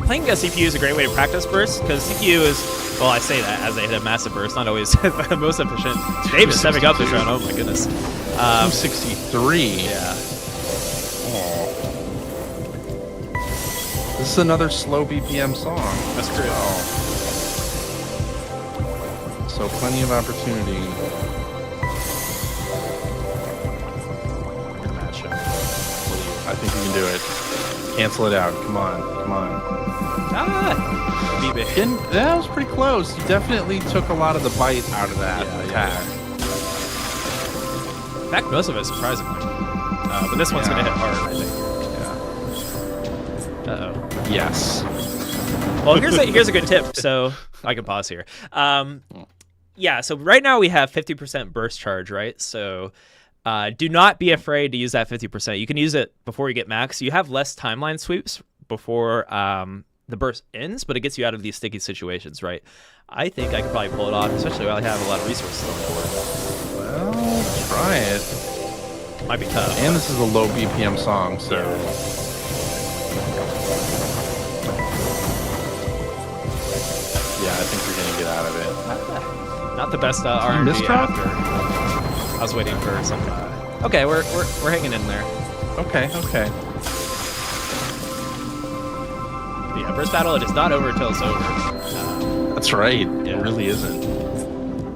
S1: Playing a CPU is a great way to practice burst, because CPU is, well, I say that as they hit a massive burst, not always the most efficient. Dave is stepping up this round, oh my goodness.
S2: 263.
S1: Yeah.
S2: Oh. This is another slow BPM song.
S1: That's true.
S2: Wow. So plenty of opportunity.
S1: Good matchup.
S2: I think you can do it. Cancel it out. Come on. Come on.
S1: Ah! BB.
S2: That was pretty close. You definitely took a lot of the bite out of that attack.
S1: In fact, most of it, surprisingly. But this one's going to hit hard, I think. Yeah. Uh-oh.
S2: Yes.
S1: Well, here's a good tip, so I can pause here. Yeah, so right now we have 50% burst charge, right? So do not be afraid to use that 50%. You can use it before you get max. You have less timeline sweeps before the burst ends, but it gets you out of these sticky situations, right? I think I could probably pull it off, especially while I have a lot of resources on the board.
S2: Well, try it.
S1: Might be tough.
S2: And this is a low BPM song, so... Yeah, I think you're gonna get out of it.
S1: Not the best RNG
S2: Mistrap?
S1: after. I was waiting for some. Okay, we're hanging in there.
S2: Okay.
S1: But yeah, burst battle, it is not over until it's over.
S2: That's right.
S1: Yeah.
S2: It really isn't.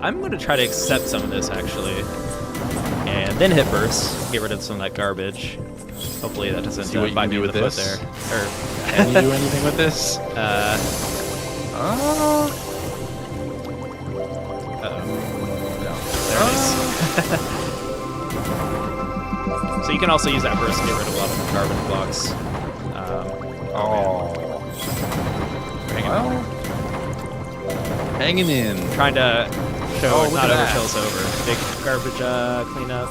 S1: I'm gonna try to accept some of this actually, and then hit burst, get rid of some of that garbage. Hopefully that doesn't
S2: See what you
S1: bite
S2: can
S1: me
S2: do
S1: in
S2: with
S1: the foot
S2: this.
S1: there. Or,
S2: Can you do anything with this?
S1: Uh-oh. There it is. So you can also use that burst to get rid of a lot of garbage blocks.
S2: Hanging in.
S1: Trying to show not
S2: that.
S1: overkill's over. Big garbage cleanup.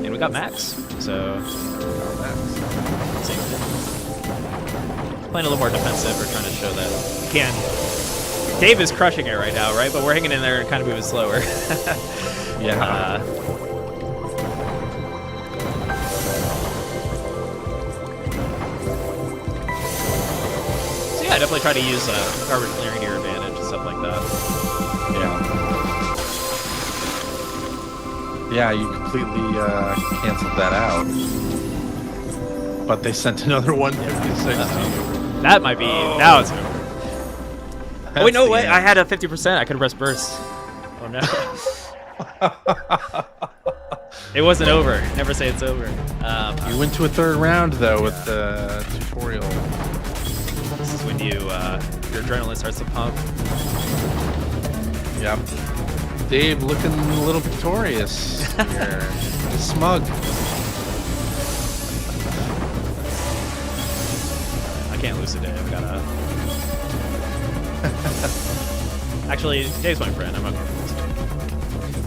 S1: And we got Max, so playing a little more defensive. We're trying to show that we can. Dave is crushing it right now, right? But we're hanging in there and kind of moving slower.
S2: Yeah.
S1: So yeah, I definitely try to use garbage clearing to your advantage and stuff like that.
S2: Yeah, you completely canceled that out. But they sent another 156 to you.
S1: That might be. Now it's over. Oh, wait, no, wait. I had a 50%. I could have pressed burst. Oh, no. It wasn't over. Never say it's over.
S2: You went to a third round, though, with the tutorial.
S1: This is when your adrenaline starts to pump.
S2: Yep. Dave looking a little victorious here. Smug.
S1: I can't lose today. I've got to... Actually, Dave's my friend. I'm not going to lose.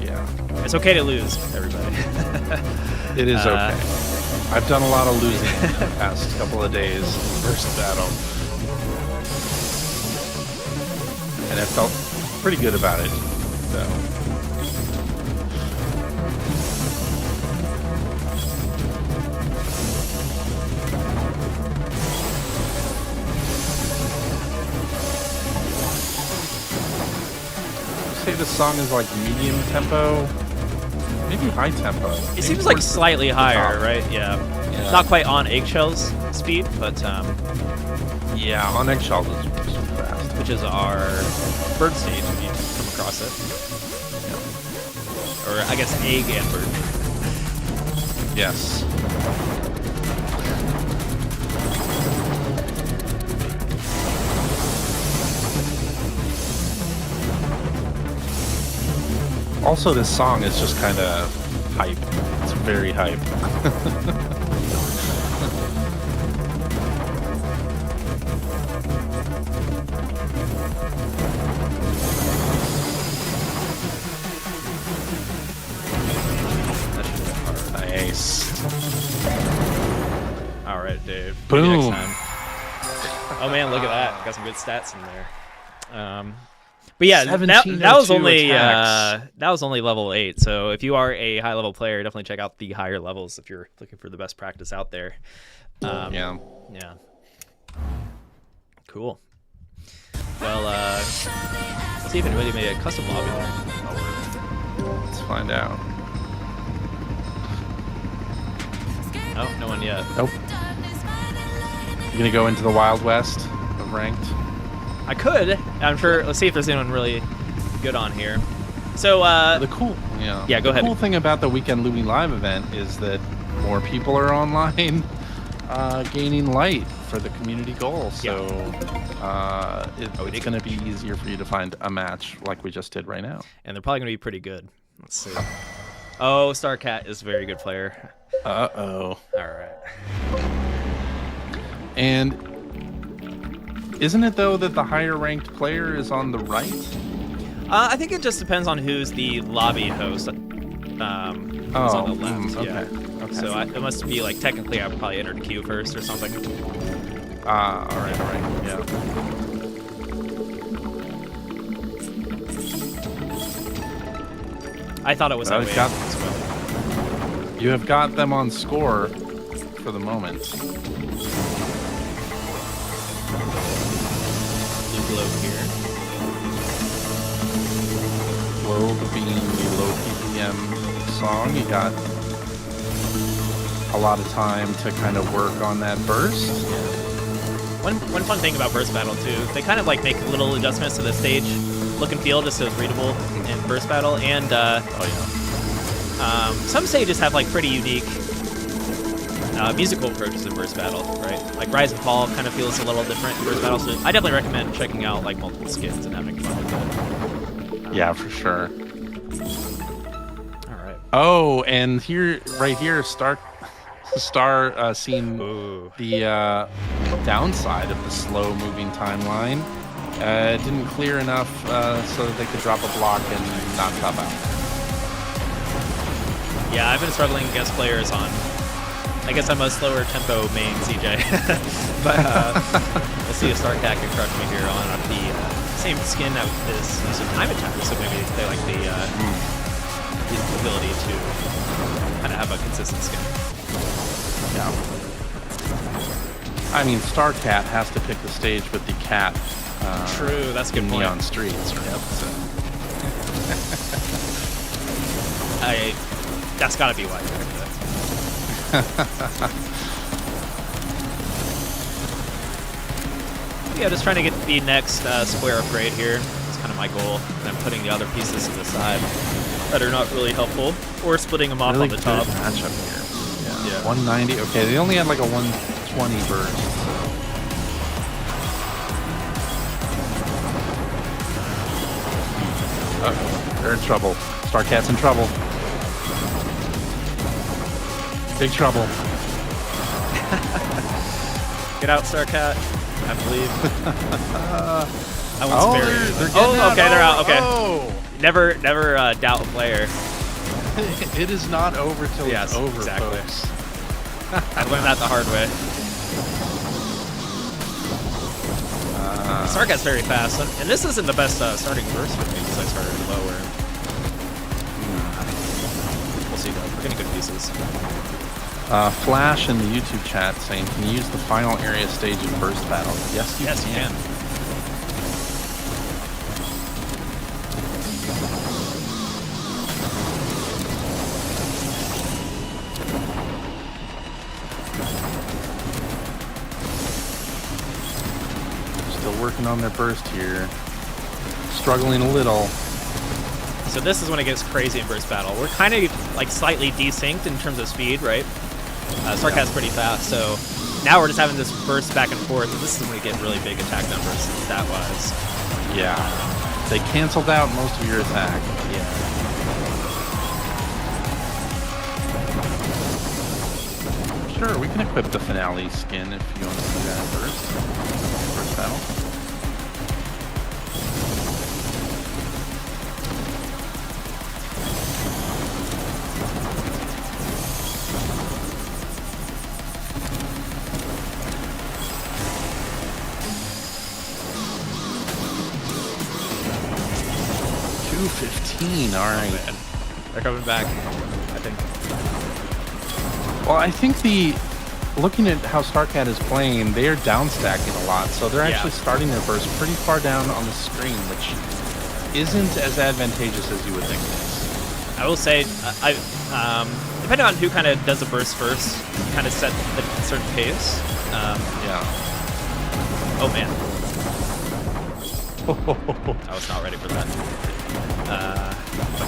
S2: Yeah.
S1: It's okay to lose, everybody.
S2: It is okay. I've done a lot of losing in the past couple of days. First battle. And I felt pretty good about it. So. This song is like medium tempo, maybe high tempo.
S1: It seems like slightly higher, right? Yeah. Not quite on eggshells speed, but
S2: yeah, on eggshells is super fast.
S1: Which is our bird stage if you come across it. Yeah. Or I guess egg and bird.
S2: Yes. Also, this song is just kind of hype. It's very hype. Nice.
S1: All right, Dave.
S2: Boom.
S1: Maybe next time. Oh man, look at that! Got some good stats in there. But yeah, that was only level 8. So if you are a high level player, definitely check out the higher levels if you're looking for the best practice out there.
S2: Yeah.
S1: Cool. Well, let's see if anybody made a custom lobby there.
S2: Let's find out.
S1: Oh, no one yet.
S2: Nope. You gonna go into the Wild West of ranked?
S1: I could. I'm sure. Let's see if there's anyone really good on here. So
S2: the cool,
S1: yeah, go ahead.
S2: The cool thing about the Weekend Lumi Live event is that more people are online, gaining light for the community goal. So it's going to be easier for you to find a match like we just did right now.
S1: And they're probably going to be pretty good. Let's see. Oh, Starcat is a very good player.
S2: Uh-oh.
S1: All right.
S2: And isn't it, though, that the higher ranked player is on the right?
S1: I think it just depends on who's the lobby host. Who's on the left.
S2: Okay.
S1: Okay. So it must be like technically I would probably enter the queue first or something.
S2: All right. Yeah.
S1: I thought it was that way as well.
S2: You have got them on score for the moment.
S1: Globe here.
S2: Globe being the low PPM song, you got a lot of time to kind of work on that burst.
S1: Yeah. One fun thing about Burst Battle too, they kind of like make little adjustments to the stage look and feel just so it's readable in Burst Battle, and some stages have like pretty unique musical approaches in Burst Battle, right? Like Rise and Fall kind of feels a little different in Burst Battle, so I definitely recommend checking out like multiple skins and having fun with it.
S2: Yeah, for sure. Oh, and here, right here, Star seeing
S1: Ooh.
S2: the downside of the slow-moving timeline. It didn't clear enough so that they could drop a block and not top out.
S1: Yeah, I've been struggling against players on. I guess I'm a slower tempo main CJ, but we'll see if Starcat can crush me here on the same skin that is using time attack. So maybe they like the ability to kind of have a consistent skin.
S2: Yeah. I mean, Starcat has to pick the stage with the cat.
S1: True, that's a good point.
S2: Neon Streets, right? So.
S1: That's got to be why. Yeah, just trying to get the next square upgrade here. That's kind of my goal. And I'm putting the other pieces to the side that are not really helpful, or splitting them off
S2: really
S1: on the top.
S2: Matchup here. Yeah. 190. Okay, they only had like a 120 burst. They're in trouble. Starcat's in trouble. Big trouble.
S1: Get out, Starcat. I believe. I
S2: Oh,
S1: want barriers.
S2: they're getting out.
S1: Okay, they're out. Okay.
S2: Oh.
S1: Never doubt a player.
S2: It is not over till it's over,
S1: exactly.
S2: folks.
S1: I learned that the hard way. Starcat's very fast, and this isn't the best starting burst for me because I started lower. We'll see though. We're getting good pieces.
S2: Flash in the YouTube chat saying, can you use the final area stage in burst battle? Yes, you can. Still working on their burst here. Struggling a little.
S1: So this is when it gets crazy in burst battle. We're kind of like slightly desynced in terms of speed, right? Starcat's pretty fast, so now we're just having this burst back and forth, and this is when we get really big attack numbers, stat-wise.
S2: Yeah. They canceled out most of your attack.
S1: Yeah.
S2: Sure, we can equip the finale skin if you want to do that first. First battle. $215, all right.
S1: Oh, man. They're coming back, I think.
S2: Well, I think looking at how Starcat is playing, they are down stacking a lot, so they're actually starting their burst pretty far down on the screen, which isn't as advantageous as you would think it is.
S1: I will say, depending on who kind of does the burst first, kind of set a certain pace.
S2: Yeah.
S1: Oh man. I was not ready for that.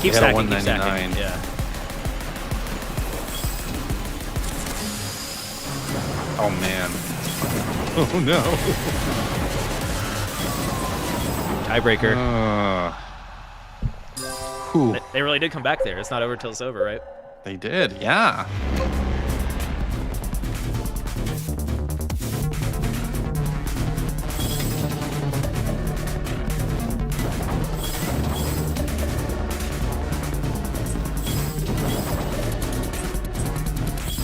S1: Keep stacking, keep stacking. Yeah.
S2: Oh man. Oh no.
S1: Tiebreaker. They really did come back there. It's not over till it's over, right?
S2: They did, yeah.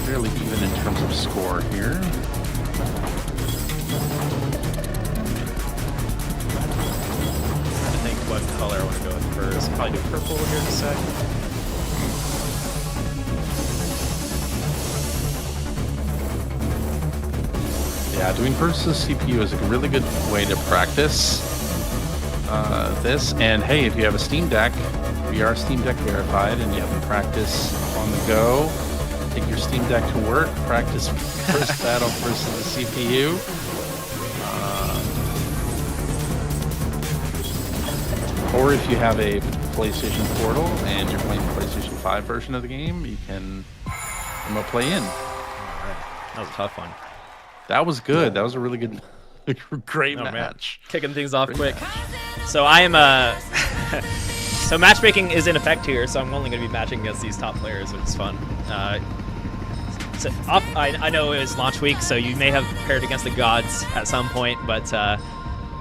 S2: Fairly even in terms of score here.
S1: I think what color I want to go with first. Probably do purple here in a sec.
S2: Yeah, doing versus CPU is a really good way to practice this. And hey, if you have a Steam Deck, we are Steam Deck verified, and you have to practice on the go. Take your Steam Deck to work, practice first battle versus the CPU. Or if you have a PlayStation Portal and you're playing the PlayStation 5 version of the game, you can remote play in.
S1: All right. That was a tough one.
S2: That was good. That was a really good, great match.
S1: Man. Kicking things off
S2: Great
S1: quick.
S2: match.
S1: So I am So matchmaking is in effect here, so I'm only going to be matching against these top players, which is fun. I know it was launch week, so you may have paired against the gods at some point, but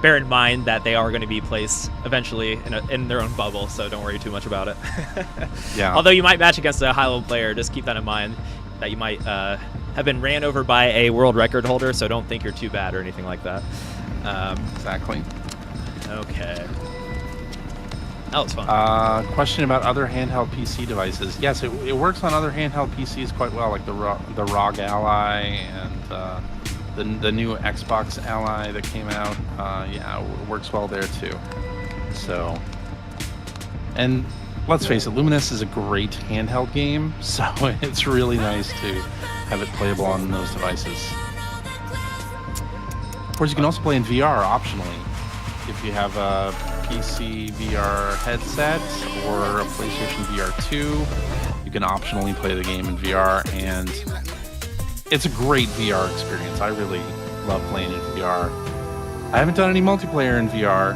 S1: bear in mind that they are going to be placed eventually in their own bubble, so don't worry too much about it.
S2: Yeah.
S1: Although you might match against a high-level player, just keep that in mind, that you might have been ran over by a world record holder, so don't think you're too bad or anything like that.
S2: Exactly. Okay.
S1: That was fun.
S2: Question about other handheld PC devices. Yes, it works on other handheld PCs quite well, like the ROG Ally and the new Xbox Ally that came out. Yeah, it works well there too. So, and let's face it, Luminous is a great handheld game, so it's really nice to have it playable on those devices. Of course, you can also play in VR optionally if you have a PC VR headset or a PlayStation VR 2. You can optionally play the game in VR, and it's a great VR experience. I really love playing in VR. I haven't done any multiplayer in VR,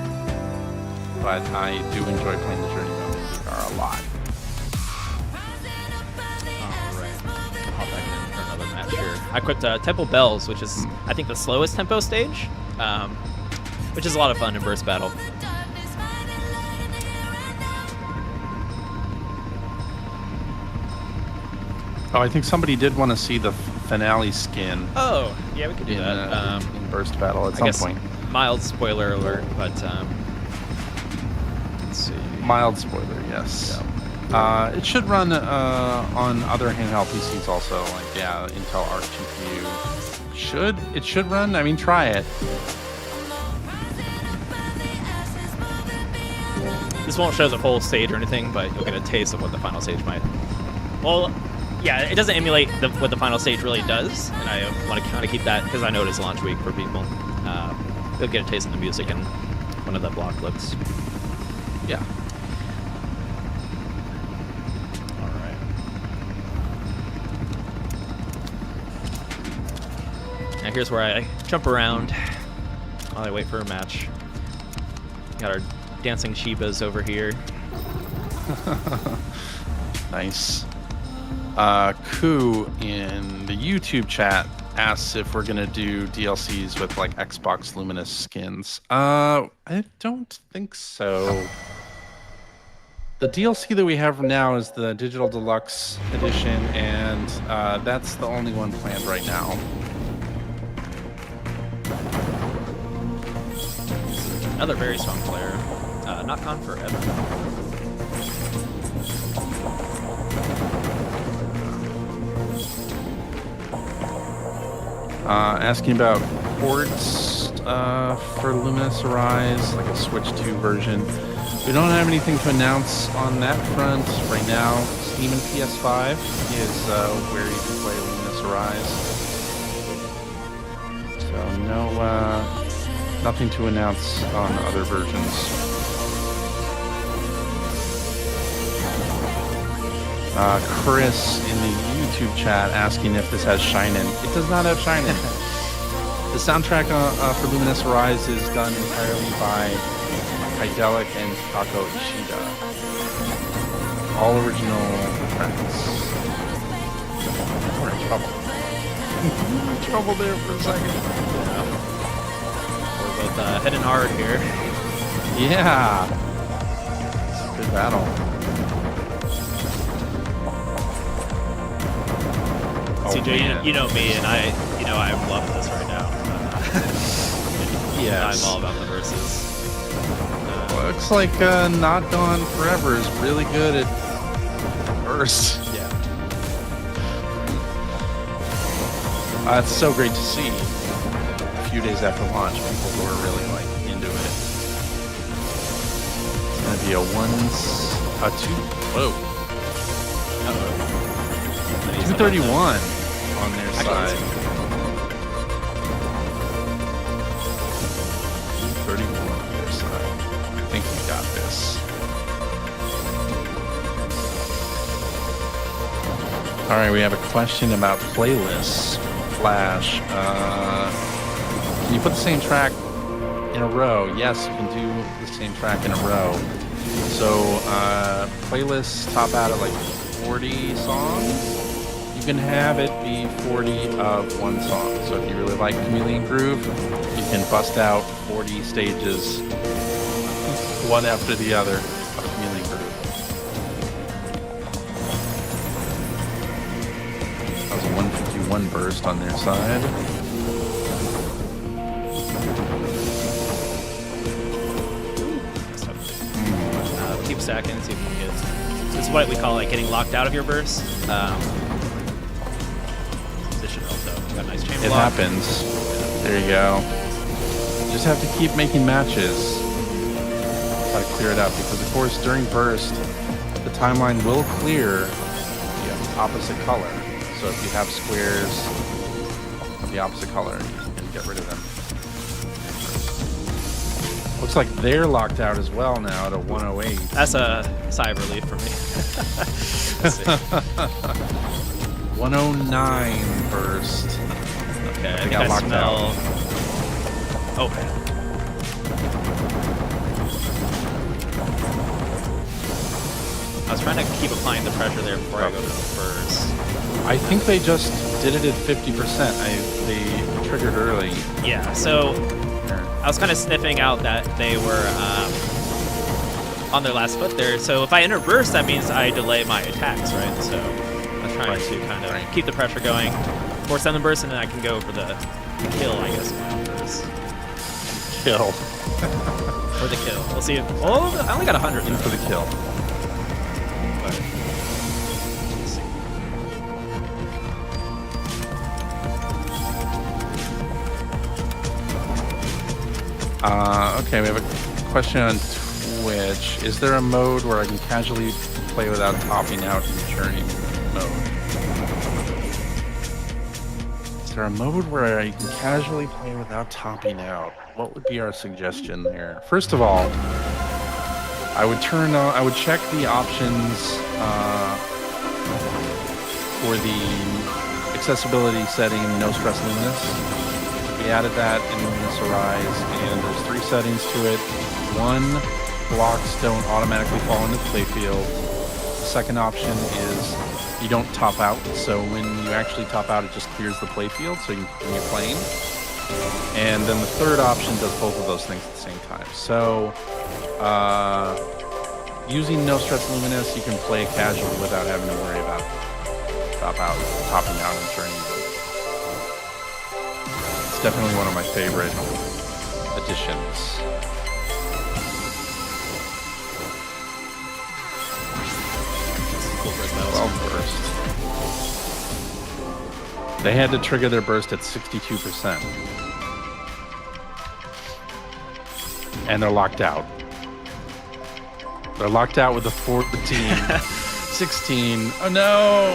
S2: but I do enjoy playing the Journey mode in VR a lot.
S1: Alright, I'll hop back in for another match here. I equipped Temple Bells, which is, I think, the slowest tempo stage, which is a lot of fun in burst battle.
S2: Oh, I think somebody did want to see the finale skin.
S1: Oh, yeah, we could do that.
S2: In burst battle at some point.
S1: Mild spoiler alert, but let's see.
S2: Mild spoiler, yes. Yeah. It should run on other handheld PCs also, like Intel Arc GPU. It should run. I mean, try it.
S1: This won't show the full stage or anything, but you'll get a taste of what the final stage might. Well, yeah, it doesn't emulate what the final stage really does, and I want to kind of keep that because I know it is launch week for people. They'll get a taste of the music in one of the block clips.
S2: Yeah.
S1: All right. Now here's where I jump around while I wait for a match. Got our dancing Shibas over here.
S2: Nice. Ku in the YouTube chat asks if we're gonna do DLCs with like Xbox Luminous skins. I don't think so. The DLC that we have now is the Digital Deluxe Edition, and that's the only one planned right now.
S1: Another very strong player. Not gone forever.
S2: Asking about ports for Luminous Arise, like a Switch 2 version. We don't have anything to announce on that front right now. Steam and PS5 is where you can play Luminous Arise. So nothing to announce on other versions. Chris in the YouTube chat asking if this has Shinen. It does not have Shinen. The soundtrack for Luminous Arise is done entirely by Hydraulic and Kako Ishida. All original tracks. We're in trouble. We're in trouble there for a second.
S1: Yeah. We're both heading hard here.
S2: Yeah. It's a good battle.
S1: CJ, you know me, and I'm loving this right now.
S2: Yes.
S1: I'm all about the verses.
S2: Looks like Not Gone Forever is really good at verse.
S1: Yeah.
S2: It's so great to see. A few days after launch, people who are really like into it. It's gonna be a 231 on their side. 231 on their side. I think we got this. All right, we have a question about playlists. Flash. Can you put the same track in a row? Yes, you can do the same track in a row. So playlists top out at like 40 songs. You can have it be 40 of one song. So if you really like Chameleon Groove, you can bust out 40 stages, one after the other, of Chameleon Groove. That was a 151 burst on their side.
S1: Keep stacking, see if we can get. This is what we call like getting locked out of your burst. Position also. Got a nice chamber
S2: It
S1: lock.
S2: happens. There you go. Just have to keep making matches. Gotta clear it up because, of course, during burst, the timeline will clear the opposite color. So if you have squares of the opposite color, you can get rid of them. Looks like they're locked out as well now at a 108.
S1: That's a sigh of relief for me. Let's see.
S2: 109 burst.
S1: Okay, I think
S2: got
S1: I
S2: locked
S1: smell.
S2: out.
S1: Oh. I was trying to keep applying the pressure there before I go to the first.
S2: I think they just did it at 50%. They triggered early.
S1: Yeah, so I was kind of sniffing out that they were on their last foot there. So if I enter burst, that means I delay my attacks, right? So I'm trying to kind of keep the pressure going, force down the burst, and then I can go for the kill, I guess, in my burst.
S2: Kill.
S1: Or the kill. We'll see. Oh, I only got 100
S2: In for the kill.
S1: But, let's see.
S2: Okay, we have a question on Twitch. Is there a mode where I can casually play without topping out in Journey mode? Is there a mode where I can casually play without topping out? What would be our suggestion there? First of all, I would check the options for the accessibility setting, no stress luminous. We added that in Lumines Arise, and there's 3 settings to it. 1, blocks don't automatically fall into the playfield. The second option is you don't top out, so when you actually top out, it just clears the playfield, so when you're playing. And then the third option does both of those things at the same time. So, using no stress luminous, you can play casually without having to worry about topping out and turning. It's definitely one of my favorite additions.
S1: Cool burst battles.
S2: Well, burst. They had to trigger their burst at 62%. And they're locked out. They're locked out with a 14. 16. Oh no!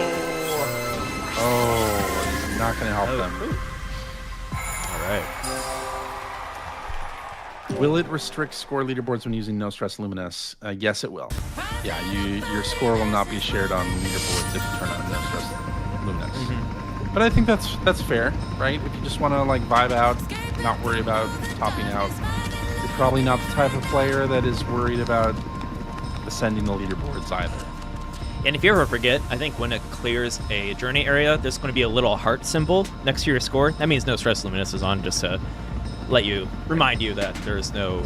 S2: Oh, it's not going to help them.
S1: All right.
S2: Will it restrict score leaderboards when using no stress luminous? Yes, it will. Yeah, your score will not be shared on leaderboards if you turn on no stress luminous. Mm-hmm. But I think that's fair, right? If you just want to like vibe out, not worry about topping out, you're probably not the type of player that is worried about ascending the leaderboards either.
S1: And if you ever forget, I think when it clears a journey area, there's going to be a little heart symbol next to your score. That means no stress luminous is on, just to remind you that there's no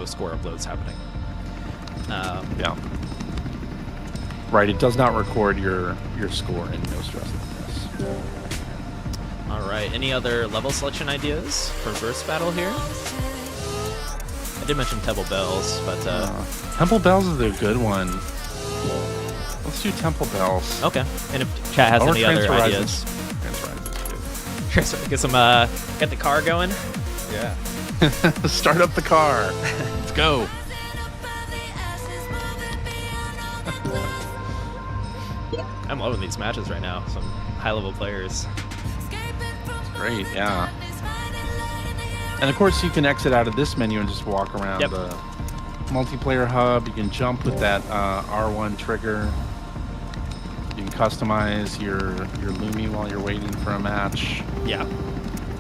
S1: score uploads happening.
S2: Yeah. Right, it does not record your score in no stress luminous.
S1: All right, any other level selection ideas for burst battle here? I did mention Temple Bells, but
S2: Temple Bells is a good one. Let's do Temple Bells.
S1: Okay. And if chat has any other ideas, get the car going.
S2: Yeah. Start up the car. Let's go.
S1: I'm loving these matches right now. Some high-level players.
S2: Great, yeah. And of course, you can exit out of this menu and just walk around the multiplayer hub. You can jump with that R1 trigger. You can customize your Lumi while you're waiting for a match.
S1: Yeah.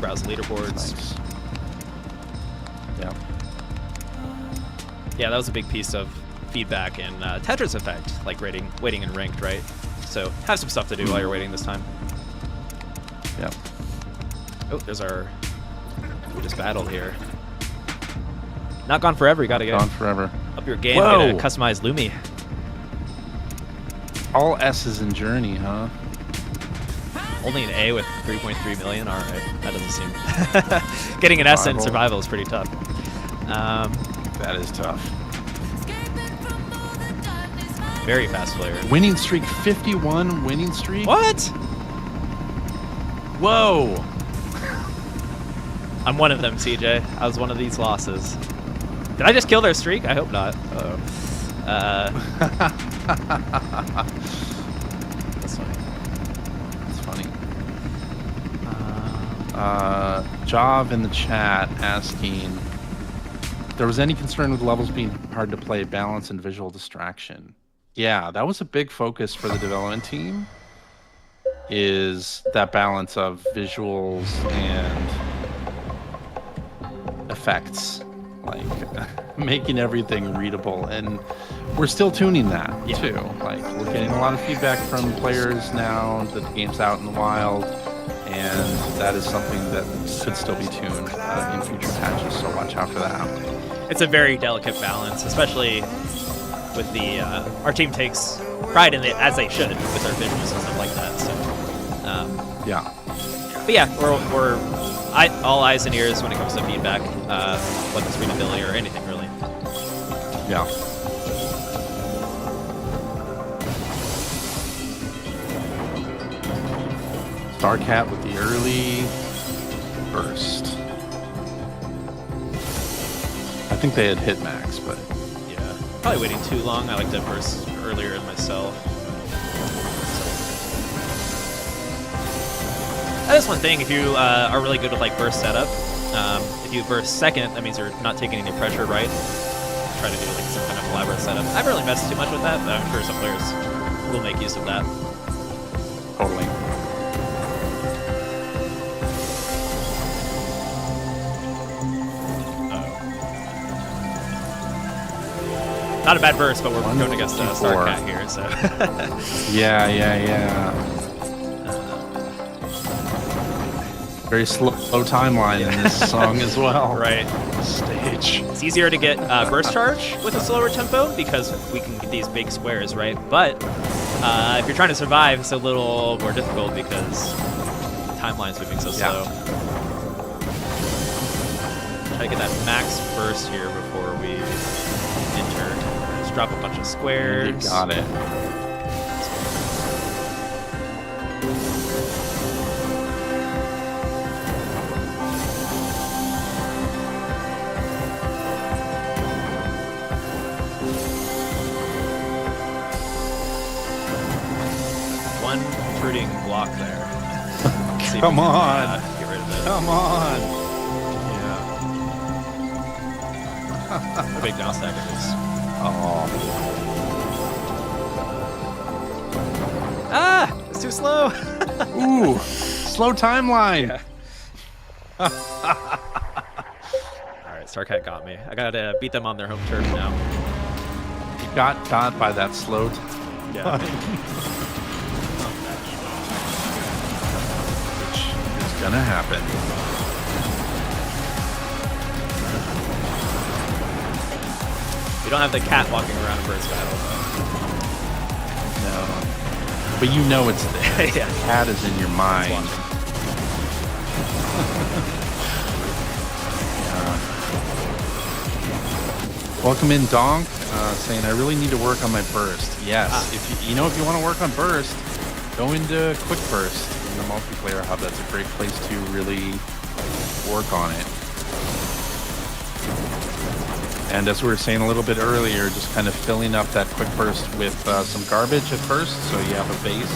S1: Browse leaderboards.
S2: Nice. Yeah.
S1: Yeah, that was a big piece of feedback in Tetris Effect, like waiting in ranked, right? So have some stuff to do while you're waiting this time.
S2: Yeah.
S1: Oh, there's our just battle here. Not gone forever. You gotta get
S2: Gone forever.
S1: up your game.
S2: Whoa.
S1: Get a customized Lumi.
S2: All S's in Journey, huh?
S1: Only an A with 3.3 million. All right, that doesn't seem. Getting an S in survival is pretty tough.
S2: That is tough.
S1: Very fast player.
S2: Winning streak, 51 winning streak.
S1: What?
S2: Whoa!
S1: I'm one of them, CJ. I was one of these losses. Did I just kill their streak? I hope not. Uh-oh. That's funny.
S2: That's funny. Jav in the chat asking if there was any concern with levels being hard to play, balance, and visual distraction. Yeah, that was a big focus for the development team, is that balance of visuals and effects, like making everything readable. And we're still tuning that too. Like, we're getting a lot of feedback from players now that the game's out in the wild, and that is something that could still be tuned in future patches, so watch out for that.
S1: It's a very delicate balance, especially with the our team takes pride in it, as they should, with their visuals and stuff like that. So
S2: Yeah.
S1: but yeah, we're all eyes and ears when it comes to feedback, whether it's readability or anything really.
S2: Yeah. Starcat with the early burst. I think they had hit max, but
S1: Yeah, probably waiting too long. I like to burst earlier myself. That's one thing. If you are really good with like burst setup, if you burst second, that means you're not taking any pressure, right? Try to do like some kind of elaborate setup. I haven't really messed too much with that, but I'm sure some players will make use of that.
S2: totally.
S1: Not a bad burst, but we're going against
S2: 154.
S1: Starcat here, so.
S2: Yeah. Very slow timeline in this song as well.
S1: Right.
S2: Stage.
S1: It's easier to get burst charge with a slower tempo because we can get these big squares, right? But if you're trying to survive, it's a little more difficult because the timeline's moving so slow. Try to get that max burst here before we enter. Just drop a bunch of squares.
S2: You got it.
S1: One intruding block there. See if
S2: Come
S1: we can,
S2: on.
S1: get rid of it.
S2: Come on.
S1: Yeah. A big down stack it is.
S2: Oh.
S1: Ah! It's too slow!
S2: Ooh. Slow timeline.
S1: Yeah. Alright, Starcat got me. I gotta beat them on their home turf now.
S2: You got by that slow
S1: Yeah.
S2: Which is gonna happen.
S1: You don't have the cat walking around in first battle,
S2: No. But you know it's there.
S1: though. Yeah.
S2: Cat is in your mind. Welcome in, Donk, saying I really need to work on my burst. Yes, if you if you want to work on burst, go into quick burst in the multiplayer hub. That's a great place to really work on it. And as we were saying a little bit earlier, just kind of filling up that quick burst with some garbage at first, so you have a base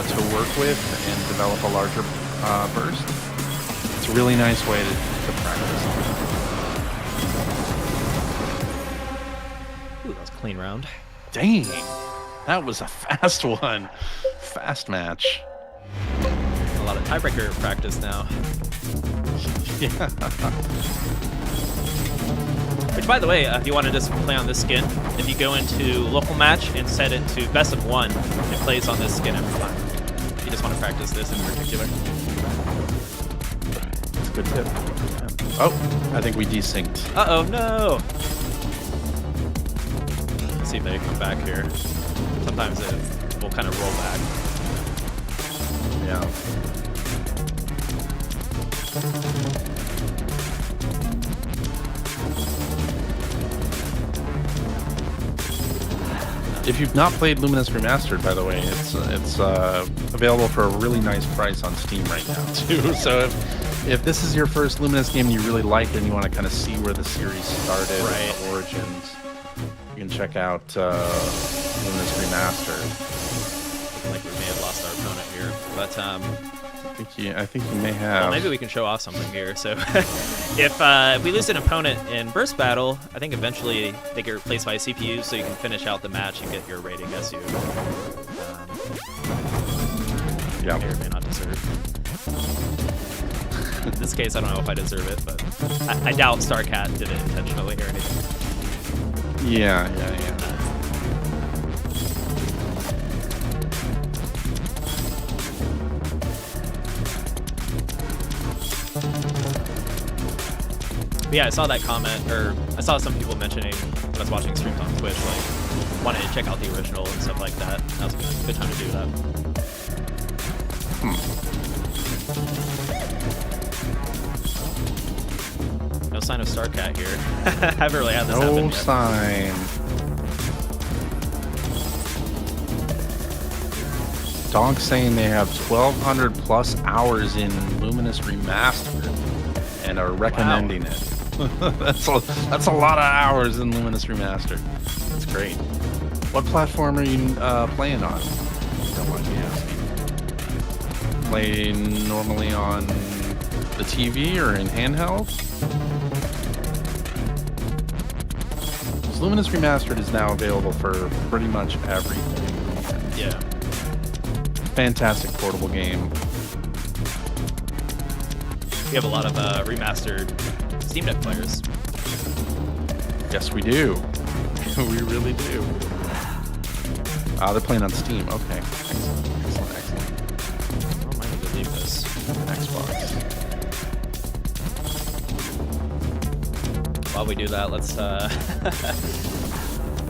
S2: to work with and develop a larger burst. It's a really nice way to practice.
S1: Ooh, that was a clean round.
S2: Dang, that was a fast one. Fast match.
S1: A lot of tiebreaker practice now.
S2: Yeah.
S1: Which, by the way, if you want to just play on this skin, if you go into local match and set it to best of 1, it plays on this skin every time. If you just want to practice this in particular.
S2: That's a good tip. Oh, I think we desynced.
S1: Uh-oh, no! Let's see if they come back here. Sometimes it will kind of roll back.
S2: Yeah. If you've not played Luminous Remastered, by the way, it's available for a really nice price on Steam right now too. So if this is your first Luminous game and you really like it and you want to kind of see where the series started,
S1: right,
S2: the origins, you can check out Luminous Remastered.
S1: Looking like we may have lost our opponent here, but
S2: I think you may have.
S1: well, maybe we can show off something here. So if we lose an opponent in burst battle, I think eventually they get replaced by a CPU, so you can finish out the match and get your rating as you may or may not deserve. In this case, I don't know if I deserve it, but I doubt StarCat did it intentionally or anything.
S2: Yeah.
S1: But yeah, I saw that comment, or I saw some people mentioning when I was watching streams on Twitch, like, wanted to check out the original and stuff like that. That was a good time to do that. No sign of StarCat here. I haven't really had this happen yet.
S2: No sign. Donk saying they have 1,200 plus hours in Luminous Remastered and are recommending it. That's a lot of hours in Luminous Remastered. That's great. What platform are you playing on? Don't mind me asking. Play normally on the TV or in handheld? Luminous Remastered is now available for pretty much everything.
S1: Yeah.
S2: Fantastic portable game.
S1: We have a lot of remastered Steam Deck players.
S2: Yes, we do. We really do. They're playing on Steam. Okay. Excellent.
S1: Oh, I need to leave this.
S2: Xbox.
S1: While we do that, let's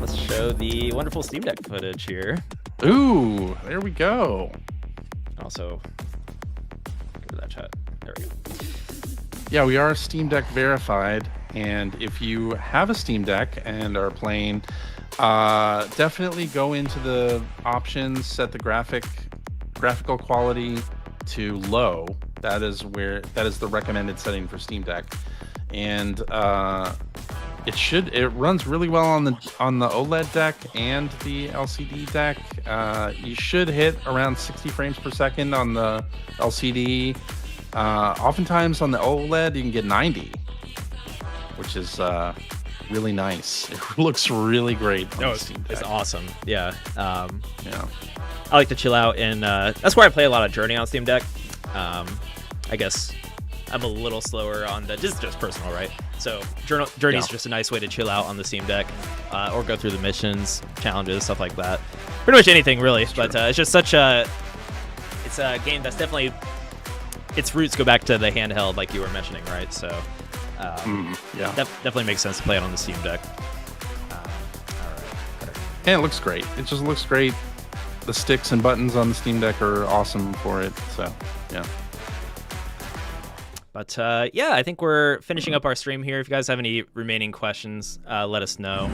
S1: let's show the wonderful Steam Deck footage here.
S2: Ooh, there we go.
S1: Also, go to that chat. There we go.
S2: Yeah, we are Steam Deck verified, and if you have a Steam Deck and are playing, definitely go into the options, set the graphical quality to low. That is the recommended setting for Steam Deck, and it runs really well on the OLED deck and the LCD deck. You should hit around 60 frames per second on the LCD. Oftentimes on the OLED you can get 90, which is really nice. It looks really great on the Steam Deck.
S1: It's awesome. Yeah.
S2: Yeah.
S1: I like to chill out, and that's where I play a lot of Journey on Steam Deck. I guess I'm a little slower on the just personal, right? So Journey's just a nice way to chill out on the Steam Deck, or go through the missions, challenges, stuff like that. Pretty much anything really. But it's just it's a game that's definitely, its roots go back to the handheld, like you were mentioning, right? So definitely makes sense to play it on the Steam Deck. All right.
S2: And it looks great. It just looks great. The sticks and buttons on the Steam Deck are awesome for it. So yeah.
S1: But yeah, I think we're finishing up our stream here. If you guys have any remaining questions, let us know.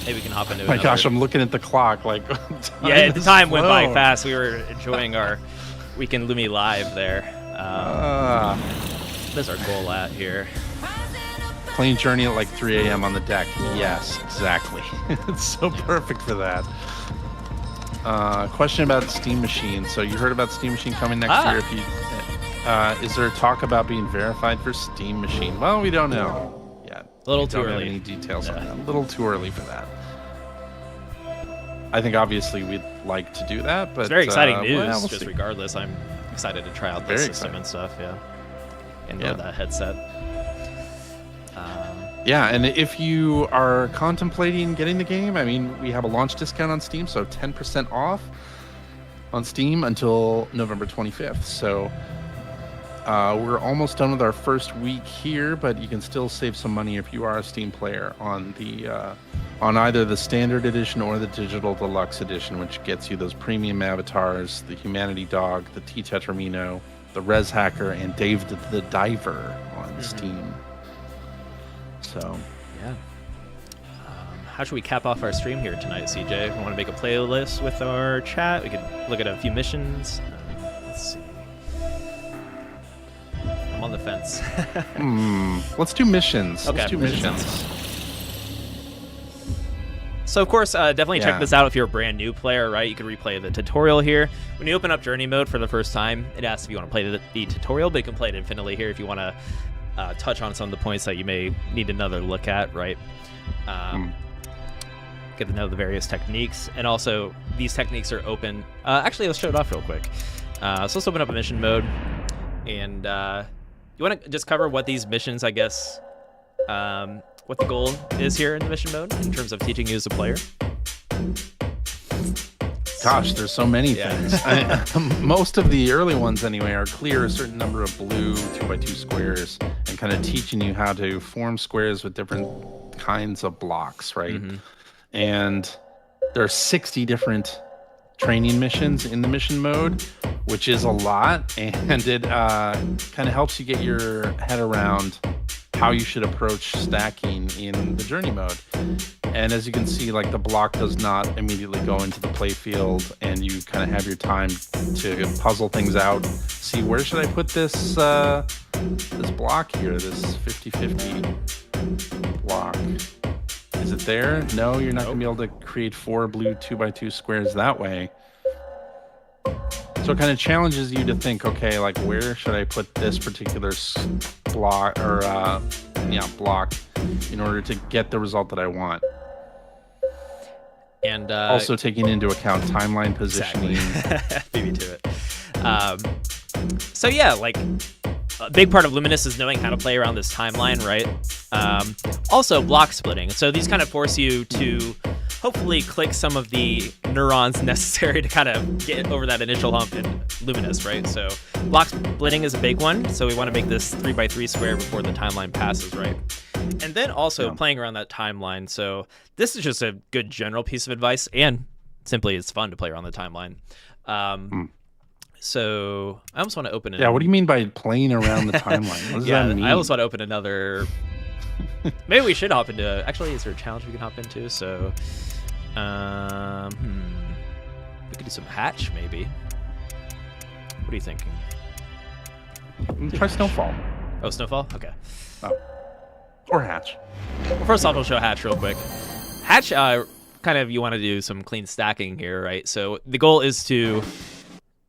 S1: Maybe we can hop into
S2: my gosh, I'm looking at the clock. Like,
S1: yeah, the time went by fast. We were enjoying our weekend Lumi live there. There's our goal at here.
S2: Playing Journey at like 3 a.m. on the deck. Yes, exactly. It's so perfect for that. Question about Steam Machine. So you heard about Steam Machine coming next year. If you is there talk about being verified for Steam Machine? Well, we don't know yet.
S1: A little too
S2: early.
S1: early.
S2: Any details on that? A little too early for that. I think obviously we'd like to do that, but
S1: it's very exciting news.
S2: We'll
S1: just
S2: see.
S1: regardless, I'm excited to try out the system and stuff. Yeah, and build that headset.
S2: Yeah, and if you are contemplating getting the game, I mean, we have a launch discount on Steam, so 10% off on Steam until November 25th. So we're almost done with our first week here, but you can still save some money if you are a Steam player on the on either the standard edition or the digital deluxe edition, which gets you those premium avatars, the Humanity Dog, the T Tetramino, the Res Hacker, and Dave the Diver on Steam. So
S1: yeah. How should we cap off our stream here tonight, CJ? We want to make a playlist with our chat. We could look at a few missions. Let's see. I'm on the fence.
S2: Let's do missions.
S1: Okay,
S2: let's do missions.
S1: So, of course, definitely check this out if you're a brand new player, right? You can replay the tutorial here. When you open up Journey Mode for the first time, it asks if you want to play the tutorial, but you can play it infinitely here if you want to touch on some of the points that you may need another look at, right? Get to know the various techniques. And also, these techniques are open. Actually, let's show it off real quick. So let's open up a mission mode. And you want to just cover what these missions, I guess, what the goal is here in the mission mode in terms of teaching you as a player?
S2: Gosh, there's so many things. Most of the early ones, anyway, are clear a certain number of blue 2x2 squares and kind of teaching you how to form squares with different kinds of blocks, right? And there are 60 different training missions in the mission mode, which is a lot, and it kind of helps you get your head around how you should approach stacking in the journey mode. And as you can see, like, the block does not immediately go into the play field, and you kind of have your time to puzzle things out. See, where should I put this this block here, this 50-50 block? Is it there? No, you're not going to be able to create 4 blue 2x2 squares that way. So it kind of challenges you to think, okay, like, where should I put this particular block or block in order to get the result that I want?
S1: And
S2: also taking into account timeline positioning.
S1: Exactly. Maybe to it. So yeah, like, a big part of Luminous is knowing how to play around this timeline, right? Also block splitting. So these kind of force you to hopefully click some of the neurons necessary to kind of get over that initial hump in Luminous, right? So block splitting is a big one. So we want to make this 3x3 square before the timeline passes, right? And then also playing around that timeline. So this is just a good general piece of advice, and simply it's fun to play around the timeline. So I almost want to open it.
S2: Yeah, what do you mean by playing around the timeline? What does that mean?
S1: I almost want to open another. Maybe we should hop into. Actually, is there a challenge we can hop into? So, we could do some hatch, maybe. What are you thinking?
S2: Try Snowfall.
S1: Oh, Snowfall. Okay.
S2: Oh. Or hatch.
S1: Well, first off, we'll show hatch real quick. Hatch, kind of, you want to do some clean stacking here, right? So the goal is to,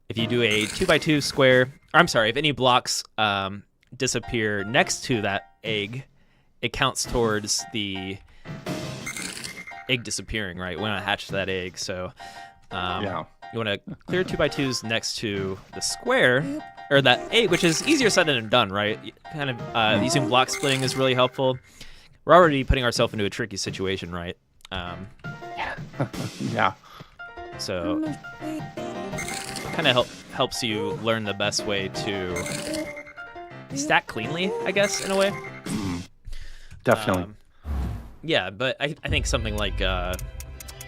S1: if you do a 2x2 square, or I'm sorry, if any blocks disappear next to that egg, it counts towards the egg disappearing, right? We want to hatch that egg. So you want to clear 2x2s next to the square, or that egg, which is easier said than done, right? Kind of using block splitting is really helpful. We're already putting ourselves into a tricky situation, right?
S2: Yeah.
S1: So kind of helps you learn the best way to stack cleanly, I guess, in a way.
S2: Definitely.
S1: Yeah, but I think something like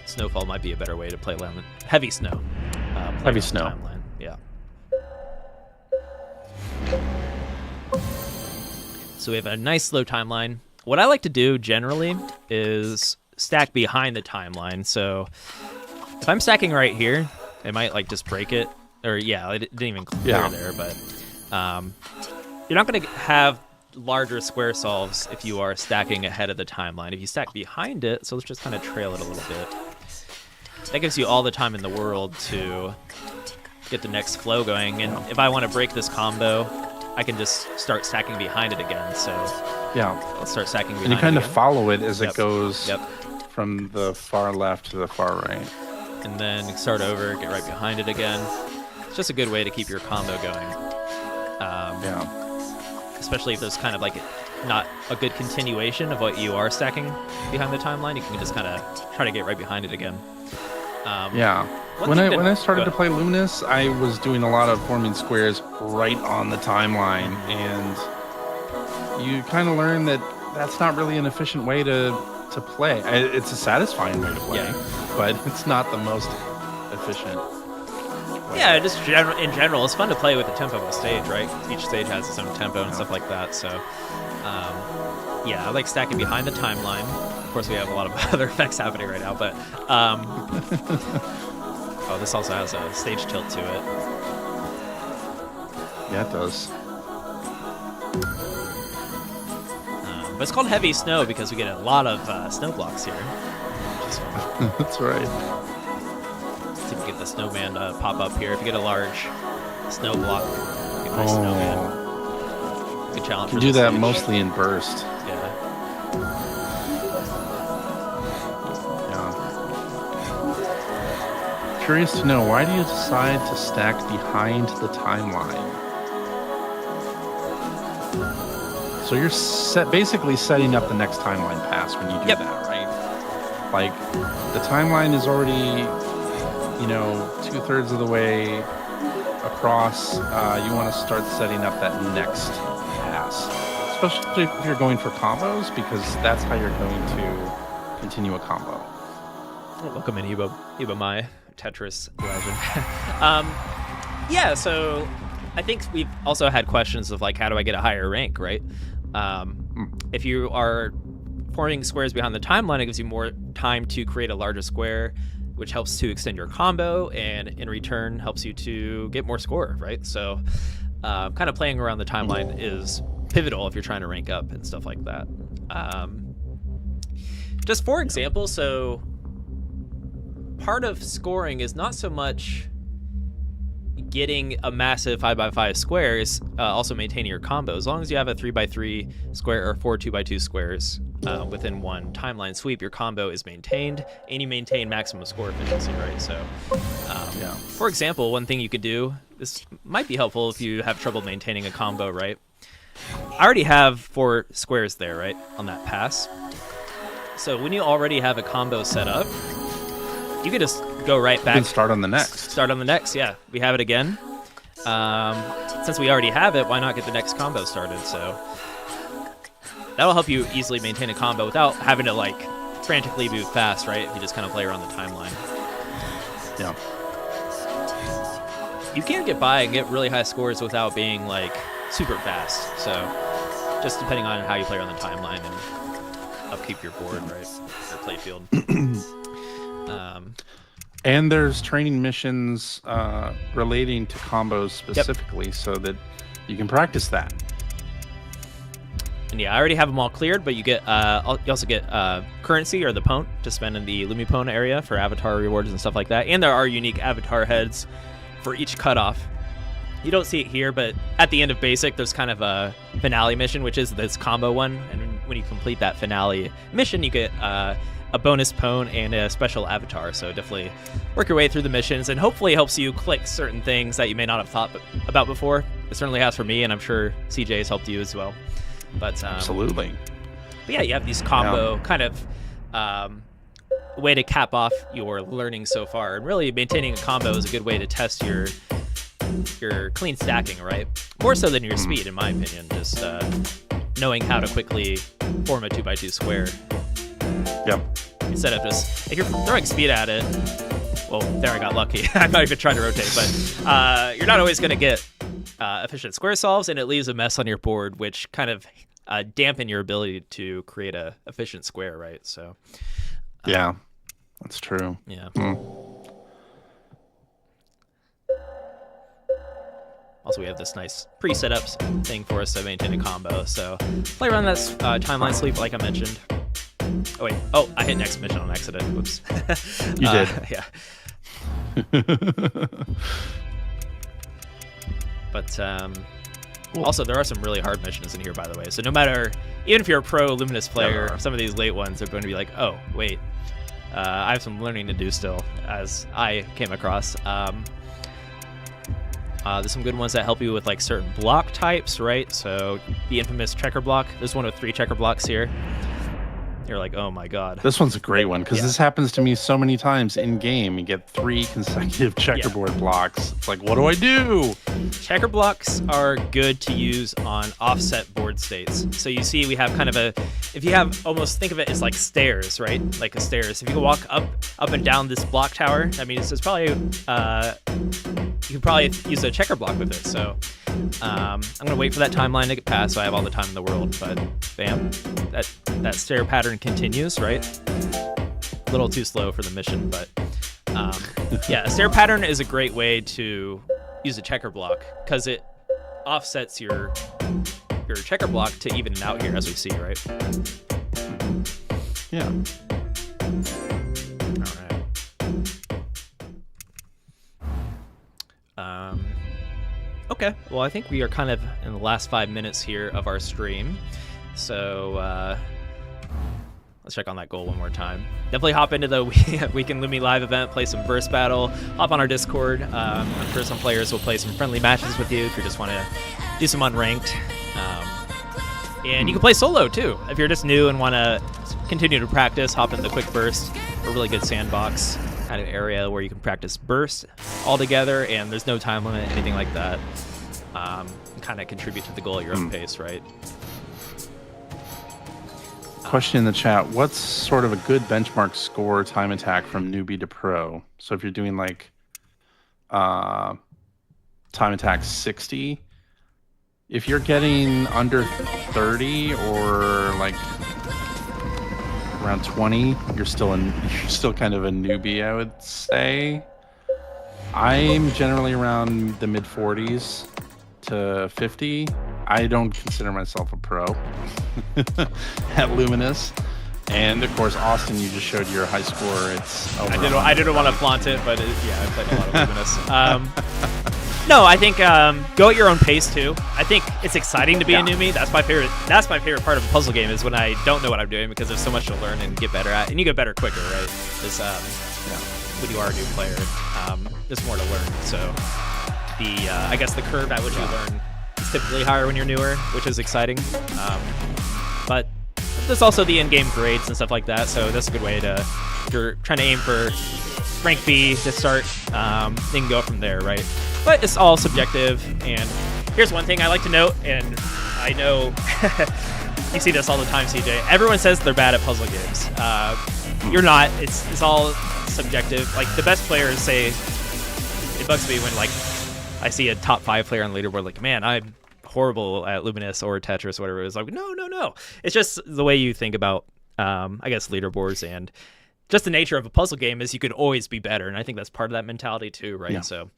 S1: Snowfall might be a better way to play around heavy snow.
S2: Heavy snow.
S1: Timeline. Yeah. So we have a nice slow timeline. What I like to do generally is stack behind the timeline. So if I'm stacking right here, it might like just break it. Or it didn't even clear there. But you're not going to have larger square solves if you are stacking ahead of the timeline. If you stack behind it, so let's just kind of trail it a little bit. That gives you all the time in the world to get the next flow going. And if I want to break this combo, I can just start stacking behind it again. So let's start stacking behind it.
S2: And you kind of
S1: again.
S2: follow it as it goes from the far left to the far right.
S1: And then start over, get right behind it again. It's just a good way to keep your combo going. Especially if there's kind of like not a good continuation of what you are stacking behind the timeline, you can just kind of try to get right behind it again.
S2: Yeah. When I started to play Luminous, I was doing a lot of forming squares right on the timeline, and you kind of learn that that's not really an efficient way to play. It's a satisfying way to play, but it's not the most efficient way.
S1: Yeah, just in general, it's fun to play with the tempo of the stage, right? Each stage has its own tempo and stuff like that, so yeah, I like stacking behind the timeline. Of course, we have a lot of other effects happening right now, but oh, this also has a stage tilt to it.
S2: Yeah, it does.
S1: But it's called Heavy Snow because we get a lot of snow blocks here. Which is fun.
S2: That's right.
S1: Let's see if we get the snowman to pop up here. If you get a large snow block, you get a nice snowman. Good challenge.
S2: You can do that mostly in burst.
S1: Yeah.
S2: Curious to know, why do you decide to stack behind the timeline? So you're basically setting up the next timeline pass when you do that, right? Like, the timeline is already, 2/3 of the way across. You want to start setting up that next pass, especially if you're going for combos, because that's how you're going to continue a combo.
S1: Welcome in, Iba Mai, Tetris legend. Yeah, so I think we've also had questions of like, how do I get a higher rank, right? If you are forming squares behind the timeline, it gives you more time to create a larger square, which helps to extend your combo, and in return helps you to get more score, right? So kind of playing around the timeline is pivotal if you're trying to rank up and stuff like that. Just for example, so part of scoring is not so much getting a massive 5x5 square, is also maintaining your combo. As long as you have a 3x3 square or 4 2x2 squares within one timeline sweep, your combo is maintained, and you maintain maximum score efficiency, right? So, for example, one thing you could do, this might be helpful if you have trouble maintaining a combo, right? I already have 4 squares there, right, on that pass. So when you already have a combo set up, you can just go right back.
S2: You can start on the next.
S1: Start on the next, yeah. We have it again. Since we already have it, why not get the next combo started? So that'll help you easily maintain a combo without having to like frantically move fast, right? If you just kind of play around the timeline.
S2: Yeah.
S1: You can get by and get really high scores without being like super fast. So just depending on how you play around the timeline and upkeep your board, right? Or playfield.
S2: And there's training missions relating to combos specifically, so that you can practice that.
S1: And yeah, I already have them all cleared, but you get you also get currency or the pone to spend in the Lumi pone area for avatar rewards and stuff like that. And there are unique avatar heads for each cutoff. You don't see it here, but at the end of basic, there's kind of a finale mission, which is this combo one. And when you complete that finale mission, you get a bonus pone and a special avatar. So definitely work your way through the missions, and hopefully it helps you click certain things that you may not have thought about before. It certainly has for me, and I'm sure CJ has helped you as well. But
S2: absolutely.
S1: But yeah, you have these combo kind of way to cap off your learning so far, and really maintaining a combo is a good way to test your clean stacking, right? More so than your speed, in my opinion. Just knowing how to quickly form a 2x2 square.
S2: Yep.
S1: Instead of just, if you're throwing speed at it, well, there I got lucky. I'm not even trying to rotate, but you're not always going to get efficient square solves, and it leaves a mess on your board, which kind of dampen your ability to create a efficient square, right? So.
S2: Yeah, that's true.
S1: Yeah. Also, we have this nice pre-set up thing for us to maintain a combo. So play around that timeline sweep, like I mentioned. Oh, wait. Oh, I hit next mission on accident. Whoops.
S2: You did.
S1: Yeah. But also, there are some really hard missions in here, by the way. So no matter, even if you're a pro Luminous player, some of these late ones are going to be like, oh, wait. I have some learning to do still, as I came across. There's some good ones that help you with like certain block types, right? So the infamous checker block. There's one with 3 checker blocks here. You're like, oh my god.
S2: This one's a great one because this happens to me so many times in game. You get 3 consecutive checkerboard blocks. It's like, what do I do?
S1: Checker blocks are good to use on offset board states. So you see we have kind of a, if you have, almost think of it as like stairs, right? Like a stairs. If you can walk up and down this block tower, that means it's probably, you can probably use a checker block with it. So I'm gonna wait for that timeline to get past so I have all the time in the world, but bam, that stair pattern continues, right? A little too slow for the mission, but yeah, a stair pattern is a great way to use a checker block because it offsets your checker block to even it out here, as we see, right?
S2: Yeah.
S1: All right. Okay, well, I think we are kind of in the last 5 minutes here of our stream, so let's check on that goal one more time. Definitely hop into the Weekend Lumi live event, play some Burst Battle, hop on our Discord. I'm sure some players will play some friendly matches with you if you just want to do some unranked. And you can play solo too. If you're just new and want to continue to practice, hop into the Quick Burst, a really good sandbox kind of area where you can practice burst all together, and there's no time limit, anything like that. Kind of contribute to the goal at your own pace, right?
S2: Question in the chat: what's sort of a good benchmark score time attack from newbie to pro? So if you're doing like time attack 60, if you're getting under 30 or like around 20, you're still kind of a newbie, I would say. I'm generally around the mid 40s to 50. I don't consider myself a pro at Luminous. And of course, Austin, you just showed your high score. It's over.
S1: I didn't want to flaunt it, but yeah, I played a lot of Luminous. No, I think go at your own pace too. I think it's exciting to be a newbie. That's my favorite. That's my favorite part of a puzzle game is when I don't know what I'm doing because there's so much to learn and get better at, and you get better quicker, right? Because when you are a new player, there's more to learn. So the I guess the curve at which you learn is typically higher when you're newer, which is exciting. But there's also the in-game grades and stuff like that. So that's a good way to, if you're trying to aim for rank B to start, then you can go from there, right? But it's all subjective. And here's one thing I like to note, and I know you see this all the time, CJ. Everyone says they're bad at puzzle games. You're not. It's all subjective. Like the best players say, it bugs me when like I see a top 5 player on the leaderboard, like, man, I'm horrible at Luminous or Tetris or whatever. It's like, no. It's just the way you think about, I guess, leaderboards, and just the nature of a puzzle game is you could always be better. And I think that's part of that mentality too, right?
S2: Yeah.
S1: So,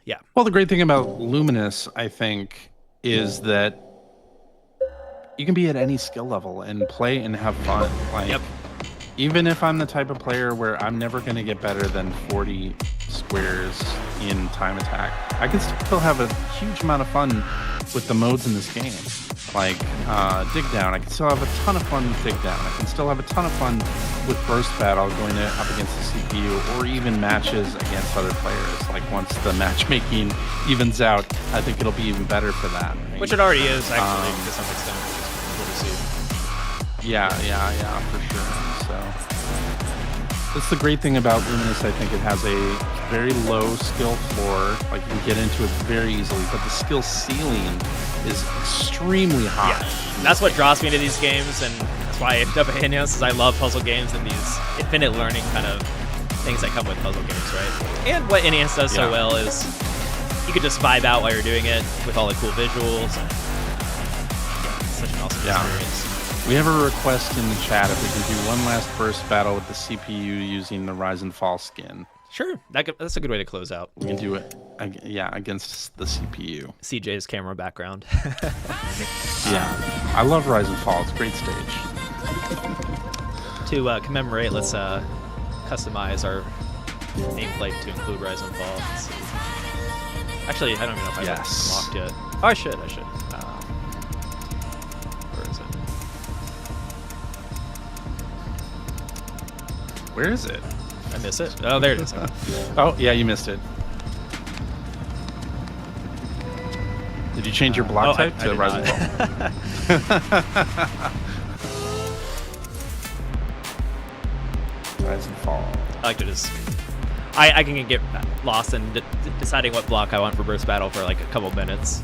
S1: yeah.
S2: Well, the great thing about Luminous, I think, is that you can be at any skill level and play and have fun. Like, even if I'm the type of player where I'm never going to get better than 40 squares in time attack, I can still have a huge amount of fun with the modes in this game. Like dig down, I can still have a ton of fun with dig down. I can still have a ton of fun with burst battle going up against the CPU, or even matches against other players. Like once the matchmaking evens out, I think it'll be even better for that. Right?
S1: Which it already is, actually, to some extent, which is cool to see.
S2: Yeah, for sure. So that's the great thing about Luminous. I think it has a very low skill floor. Like you can get into it very easily, but the skill ceiling is extremely high.
S1: Yeah, that's what draws me to these games, and that's why I ended up at Enhanced, is I love puzzle games and these infinite learning kind of things that come with puzzle games, right? And what Enhanced does so well is you could just vibe out while you're doing it with all the cool visuals. And, it's such an awesome experience.
S2: We have a request in the chat if we can do one last burst battle with the CPU using the Rise and Fall skin.
S1: Sure, that's a good way to close out.
S2: We can do it, against the CPU.
S1: CJ's camera background.
S2: I love Rise and Fall. It's a great stage.
S1: To commemorate, let's customize our nameplate to include Rise and Fall. Let's see. Actually, I don't even know if I have it locked yet. Oh, I should. Where is it?
S2: Where is it?
S1: I miss it. Oh, there it is.
S2: Oh, yeah, you missed it. Did you change your block type to Rise and Fall? Rise and Fall.
S1: I like to just... I can get lost in deciding what block I want for burst battle for like a couple minutes.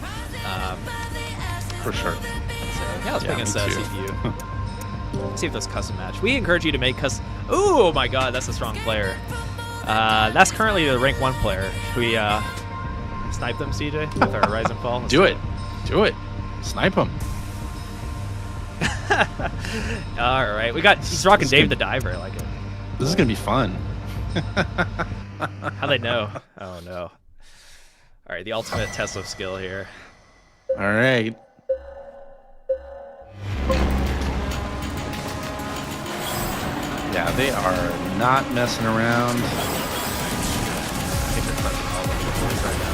S2: For sure.
S1: So yeah, let's bring us CPU. Let's see if there's custom match. We encourage you to make custom... Oh my god, that's a strong player. That's currently the rank 1 player. Should we snipe them, CJ, with our Rise and Fall? Let's
S2: do it. Do it. Snipe them.
S1: Alright, he's rocking Dave the Diver. I like it.
S2: This is going to be fun.
S1: How they know? Oh no. Alright, the ultimate test of skill here.
S2: Alright. Yeah, they are not messing around.
S1: I think they're crushing all of the boards right now.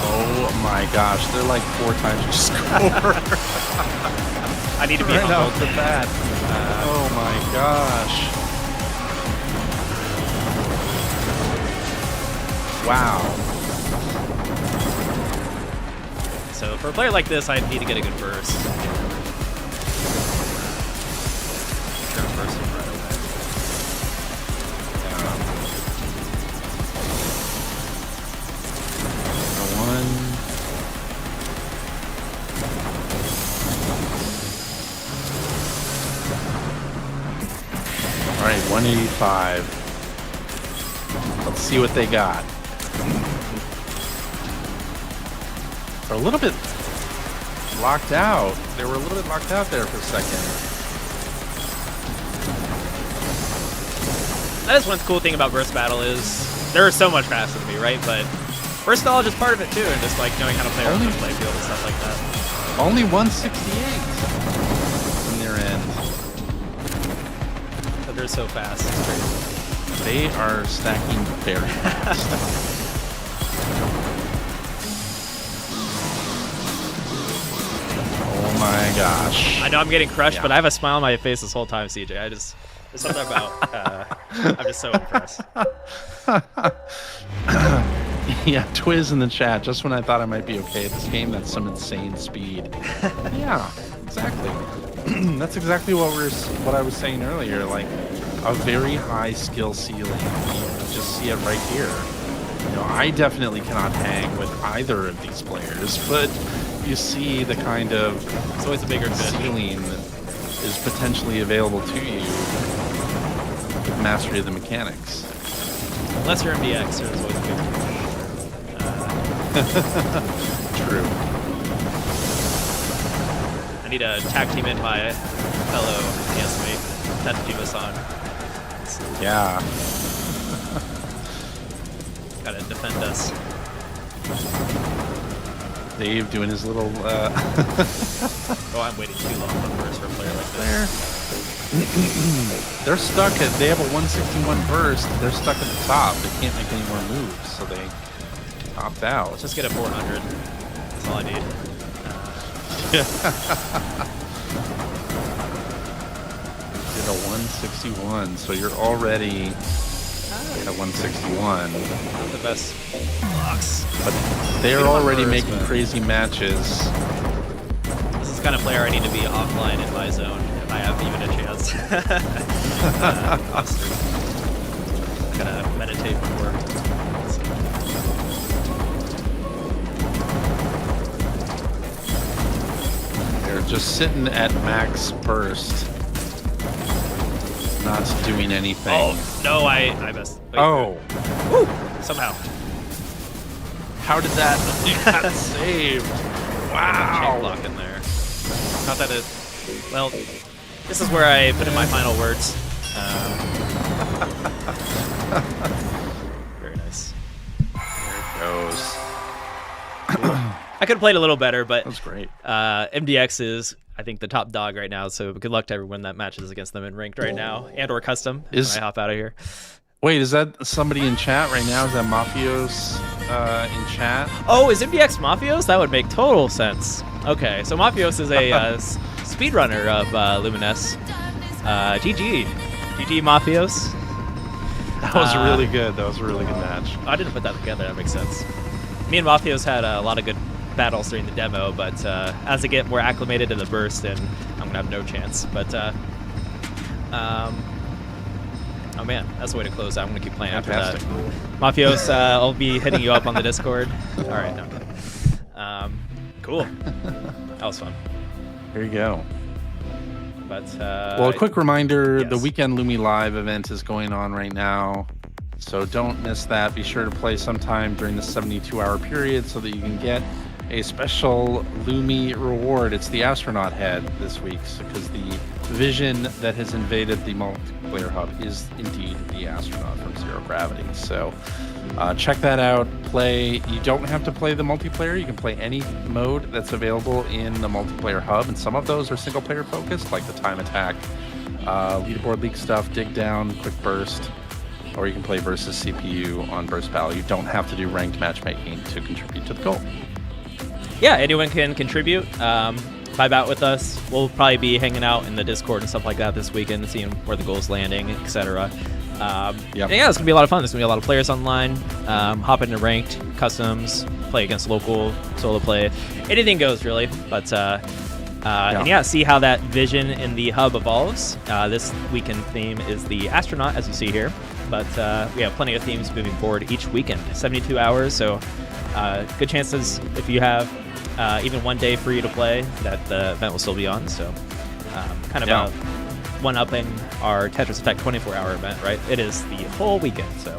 S2: Oh my gosh, they're like 4 times your score.
S1: I need to be
S2: right
S1: humbled.
S2: off the bat. Oh my gosh. Wow.
S1: So for a player like this, I need to get a good burst. Sure, burst him right away.
S2: One. All right, 185. Let's see what they got. They're a little bit locked out. They were a little bit locked out there for a second.
S1: That is one cool thing about burst battle is they're so much faster than me, right? But burst knowledge is part of it too, and just like knowing how to play around the playfield and stuff like that.
S2: Only 168 in their end.
S1: But they're so fast. It's crazy.
S2: They are stacking very fast. Oh my gosh.
S1: I know I'm getting crushed, but I have a smile on my face this whole time, CJ. There's something about, I'm just so impressed.
S2: Yeah, Twiz in the chat. Just when I thought I might be okay at this game, that's some insane speed. Yeah, exactly. That's exactly what I was saying earlier. Like a very high skill ceiling. You just see it right here. You know, I definitely cannot hang with either of these players, but you see the kind of
S1: It's always a bigger
S2: ceiling that is potentially available to you with mastery of the mechanics.
S1: Unless you're MDX, there's always a bigger
S2: True.
S1: I need to tag team in my fellow DS mate, Tetris Effect.
S2: Yeah.
S1: Gotta defend us.
S2: Dave doing his little
S1: Oh, I'm waiting too long on burst for a player like this.
S2: They're stuck at, they have a 161 burst, they're stuck at the top. They can't make any more moves, so they topped out.
S1: Let's just get a 400. That's all I need.
S2: Did a 161, so you're already at 161.
S1: Not the best blocks.
S2: But they're already making crazy matches.
S1: This is the kind of player I need to be offline in my zone if I have even a chance. Gotta meditate before.
S2: They're just sitting at max burst. Not doing anything.
S1: Oh, no, I missed. Wait,
S2: Oh.
S1: woo, somehow.
S2: How did that get saved?
S1: Chain
S2: Wow.
S1: block in there. Not that it... Well, this is where I put in my final words. Very nice.
S2: There it goes.
S1: I could have played a little better, but
S2: That's great.
S1: MDX is, I think, the top dog right now. So good luck to everyone that matches against them in ranked right now, and or custom. When I hop out of here.
S2: Wait, is that somebody in chat right now? Is that Mafios in chat?
S1: Oh, is MDX Mafios? That would make total sense. Okay, so Mafios is a speedrunner of Lumines. GG Mafios.
S2: That was really good. That was a really good match.
S1: I didn't put that together. That makes sense. Me and Mafios had a lot of good battles during the demo, but as I get more acclimated to the burst, then I'm gonna have no chance. But oh man, that's the way to close out. I'm gonna keep playing
S2: Fantastic.
S1: after that. Mafios, I'll be hitting you up on the Discord. All right, no, I'm kidding. Cool. That was fun.
S2: There you go.
S1: But
S2: Well, a quick reminder,
S1: yes.
S2: the Weekend Lumi Live event is going on right now. So don't miss that. Be sure to play sometime during the 72-hour period so that you can get a special Lumi reward. It's the astronaut head this week, because the vision that has invaded the multiplayer hub is indeed the astronaut from Zero Gravity. So check that out. Play. You don't have to play the multiplayer. You can play any mode that's available in the multiplayer hub, and some of those are single player focused, like the time attack, leaderboard league stuff, dig down, quick burst, or you can play versus CPU on Burst Battle. You don't have to do ranked matchmaking to contribute to the goal.
S1: Yeah, anyone can contribute. Vibe out with us. We'll probably be hanging out in the Discord and stuff like that this weekend, seeing where the goal's landing, etc.
S2: Yep.
S1: Yeah, it's gonna be a lot of fun. There's gonna be a lot of players online. Hop into ranked, customs, play against local, solo play. Anything goes really. But and yeah, see how that vision in the hub evolves. This weekend theme is the astronaut, as you see here. But we have plenty of themes moving forward each weekend. 72 hours, so good chances if you have even one day free to play that the event will still be on. So kind of one-upping our Tetris Effect 24-hour event, right? It is the whole weekend, so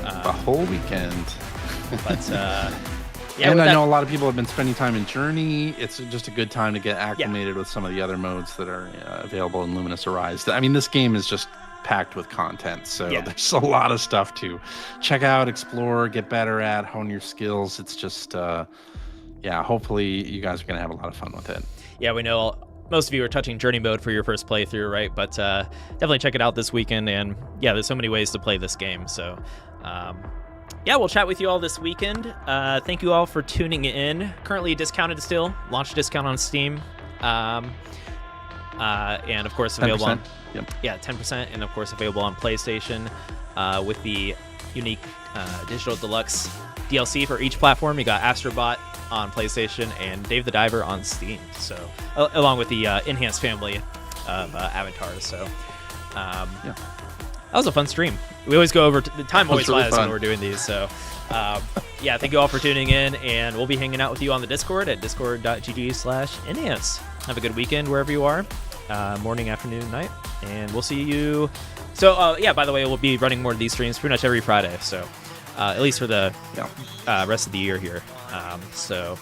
S2: The whole weekend.
S1: but
S2: Yeah, and I know a lot of people have been spending time in Journey. It's just a good time to get acclimated with some of the other modes that are available in Lumines Arise. I mean, this game is just packed with content, so there's a lot of stuff to check out, explore, get better at, hone your skills. It's just, hopefully you guys are going to have a lot of fun with it.
S1: Yeah, we know most of you are touching Journey mode for your first playthrough, right? But definitely check it out this weekend, and yeah, there's so many ways to play this game, so yeah, we'll chat with you all this weekend. Thank you all for tuning in. Currently discounted still. Launch discount on Steam. And of course available
S2: 10%.
S1: on 10%, and of course available on PlayStation with the unique digital deluxe DLC for each platform. You got Astrobot on PlayStation and Dave the Diver on Steam. So along with the enhanced family of avatars. So that was a fun stream. We always go over the time always flies when we're doing these. So yeah, thank you all for tuning in, and we'll be hanging out with you on the Discord at discord.gg/enhance. Have a good weekend wherever you are, morning, afternoon, night, and we'll see you. So yeah, by the way, we'll be running more of these streams pretty much every Friday, so at least for the rest of the year here. So